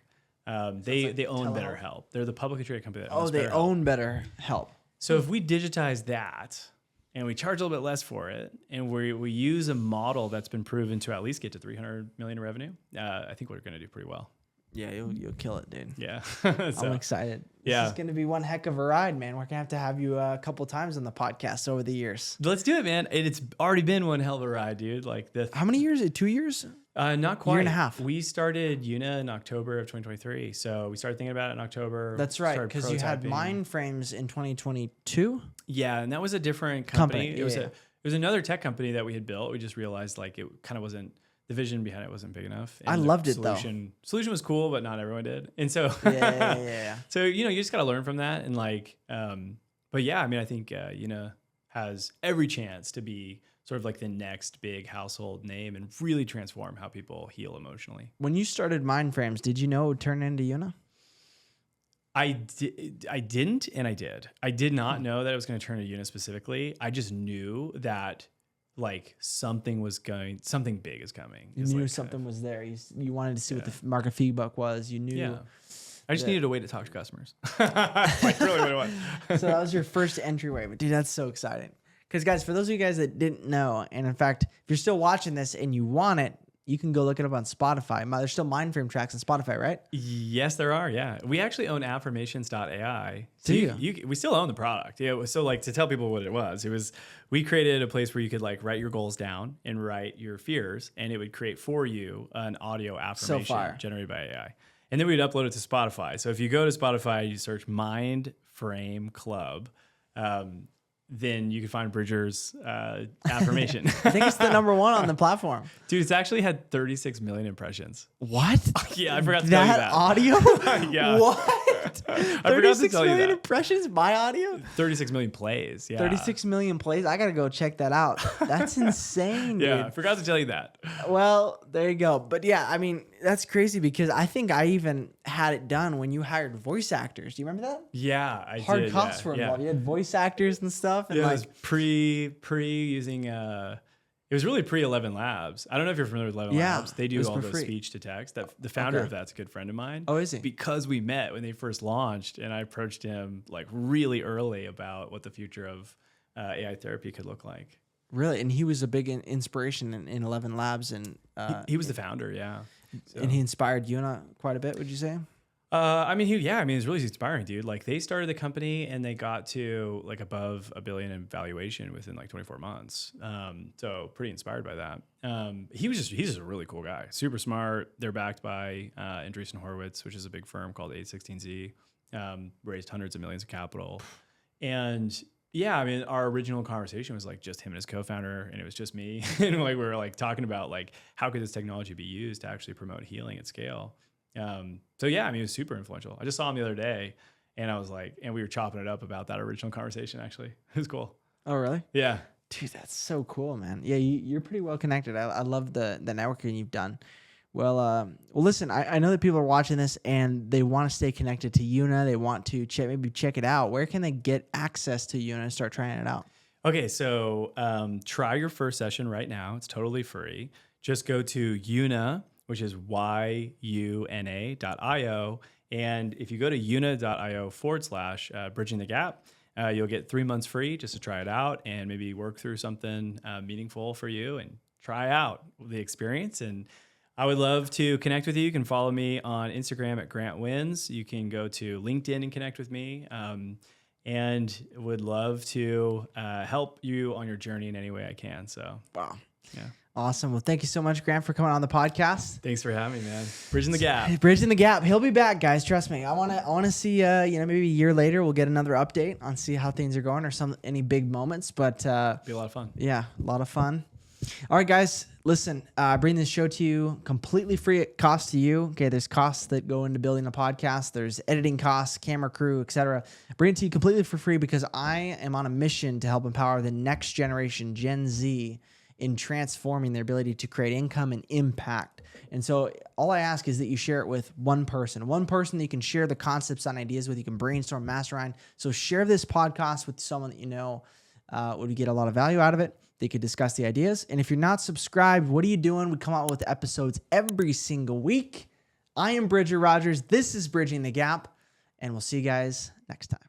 B: They own BetterHelp. They're the publicly traded company that owns
A: they
B: BetterHelp.
A: own BetterHelp.
B: So if we digitize that and we charge a little bit less for it, and we use a model that's been proven to at least get to $300 million in revenue, I think we're going to do pretty well.
A: Yeah, you'll kill it, dude.
B: Yeah.
A: I'm excited. This is going to be one heck of a ride, man. We're going to have you a couple times on the podcast over the years.
B: Let's do it, man. It's already been one hell of a ride, dude. Like
A: how many years? 2 years?
B: Not quite.
A: Year and a half.
B: We started Una in October of 2023. So we started thinking about it in October.
A: That's right, because you had Mind Frames in 2022.
B: Yeah, and that was a different company.
A: Yeah,
B: It was another tech company that we had built. We just realized like it kind of wasn't, the vision behind it wasn't big enough. And
A: I loved it though.
B: Solution was cool, but not everyone did. And so,
A: yeah.
B: So, you know, you just got to learn from that. And like, but yeah, I mean, I think Una has every chance to be sort of like the next big household name and really transform how people heal emotionally.
A: When you started Mind Frames, did you know it would turn into Una?
B: I didn't, and I did. I did not know that it was going to turn to Una specifically. I just knew that like something big is coming.
A: You knew something was there. You wanted to see what the market feedback was. You knew.
B: Yeah. I just needed a way to talk to customers. Like really what it was.
A: So that was your first entryway. But dude, that's so exciting. Because guys, for those of you guys that didn't know, and in fact, if you're still watching this and you want it, you can go look it up on Spotify. There's still Mindframe tracks on Spotify, right?
B: Yes, there are. Yeah. We actually own affirmations.ai. So
A: Do you?
B: we still own the product. Yeah. So like to tell people what it was, we created a place where you could like write your goals down and write your fears, and it would create for you an audio affirmation generated by AI. And then we'd upload it to Spotify. So if you go to Spotify, you search Mind Frame Club, then you can find Bridger's affirmation.
A: I think it's the number one on the platform.
B: Dude, it's actually had 36 million impressions.
A: What?
B: Yeah, I forgot to tell you that.
A: Audio?
B: Yeah.
A: What?
B: I forgot to tell you that.
A: Impressions by audio?
B: 36 million plays. Yeah.
A: 36 million plays. I got to go check that out. That's insane, dude.
B: Yeah, I forgot to tell you that.
A: Well, there you go. But yeah, I mean, that's crazy because I think I even had it done when you hired voice actors. Do you remember that?
B: Yeah, I
A: Hard
B: did.
A: costs were involved. You had voice actors and stuff. And
B: Yeah,
A: like,
B: it was pre using it was really pre 11 Labs. I don't know if you're familiar with 11
A: Yeah,
B: Labs. They
A: it
B: do
A: was
B: all
A: for
B: those
A: free.
B: speech to text. That the founder
A: Okay.
B: of that's a good friend of mine.
A: Oh, is he?
B: Because we met when they first launched, and I approached him like really early about what the future of AI therapy could look like.
A: Really? And he was a big inspiration in 11 Labs. And
B: He was the founder, yeah. So.
A: and he inspired Yuna quite a bit, would you say?
B: I mean, it's really inspiring, dude. Like they started the company and they got to like above $1 billion in valuation within like 24 months. So pretty inspired by that. He's just a really cool guy, super smart. They're backed by Andreessen Horowitz, which is a big firm called 816Z, raised hundreds of millions of capital. And yeah, I mean, our original conversation was like just him and his co-founder, and it was just me. And like, we were like talking about like, how could this technology be used to actually promote healing at scale? So yeah, I mean, it was super influential. I just saw him the other day and I was like, and we were chopping it up about that original conversation. Actually, it was cool.
A: Oh, really?
B: Yeah.
A: Dude, that's so cool, man. Yeah, you're pretty well connected. I love the networking you've done. Well, listen, I know that people are watching this and they want to stay connected to Yuna. They want to check it out. Where can they get access to Yuna and start trying it out?
B: Okay. So, try your first session right now. It's totally free. Just go to Yuna, which is YUNA.io. And if you go to yuna.io/bridging the gap, you'll get 3 months free just to try it out and maybe work through something meaningful for you and try out the experience. And I would love to connect with you. You can follow me on Instagram at Grant Wins. You can go to LinkedIn and connect with me. And would love to help you on your journey in any way I can. So,
A: Wow.
B: Yeah.
A: Awesome. Well, thank you so much, Grant, for coming on the podcast.
B: Thanks for having me, man. Bridging the gap.
A: Bridging the gap. He'll be back, guys. Trust me. I want to see. Maybe a year later we'll get another update on see how things are going or any big moments. But
B: Be a lot of fun.
A: yeah, a lot of fun. All right, guys. Listen, I bring this show to you completely free at cost to you. Okay, there's costs that go into building a podcast. There's editing costs, camera crew, etc. Bring it to you completely for free because I am on a mission to help empower the next generation, Gen Z, in transforming their ability to create income and impact. And so all I ask is that you share it with one person that you can share the concepts and ideas with. You can brainstorm, mastermind. So share this podcast with someone that you know would get a lot of value out of it. They could discuss the ideas. And if you're not subscribed, what are you doing? We come out with episodes every single week. I am Bridger Rogers. This is Bridging the Gap. And we'll see you guys next time.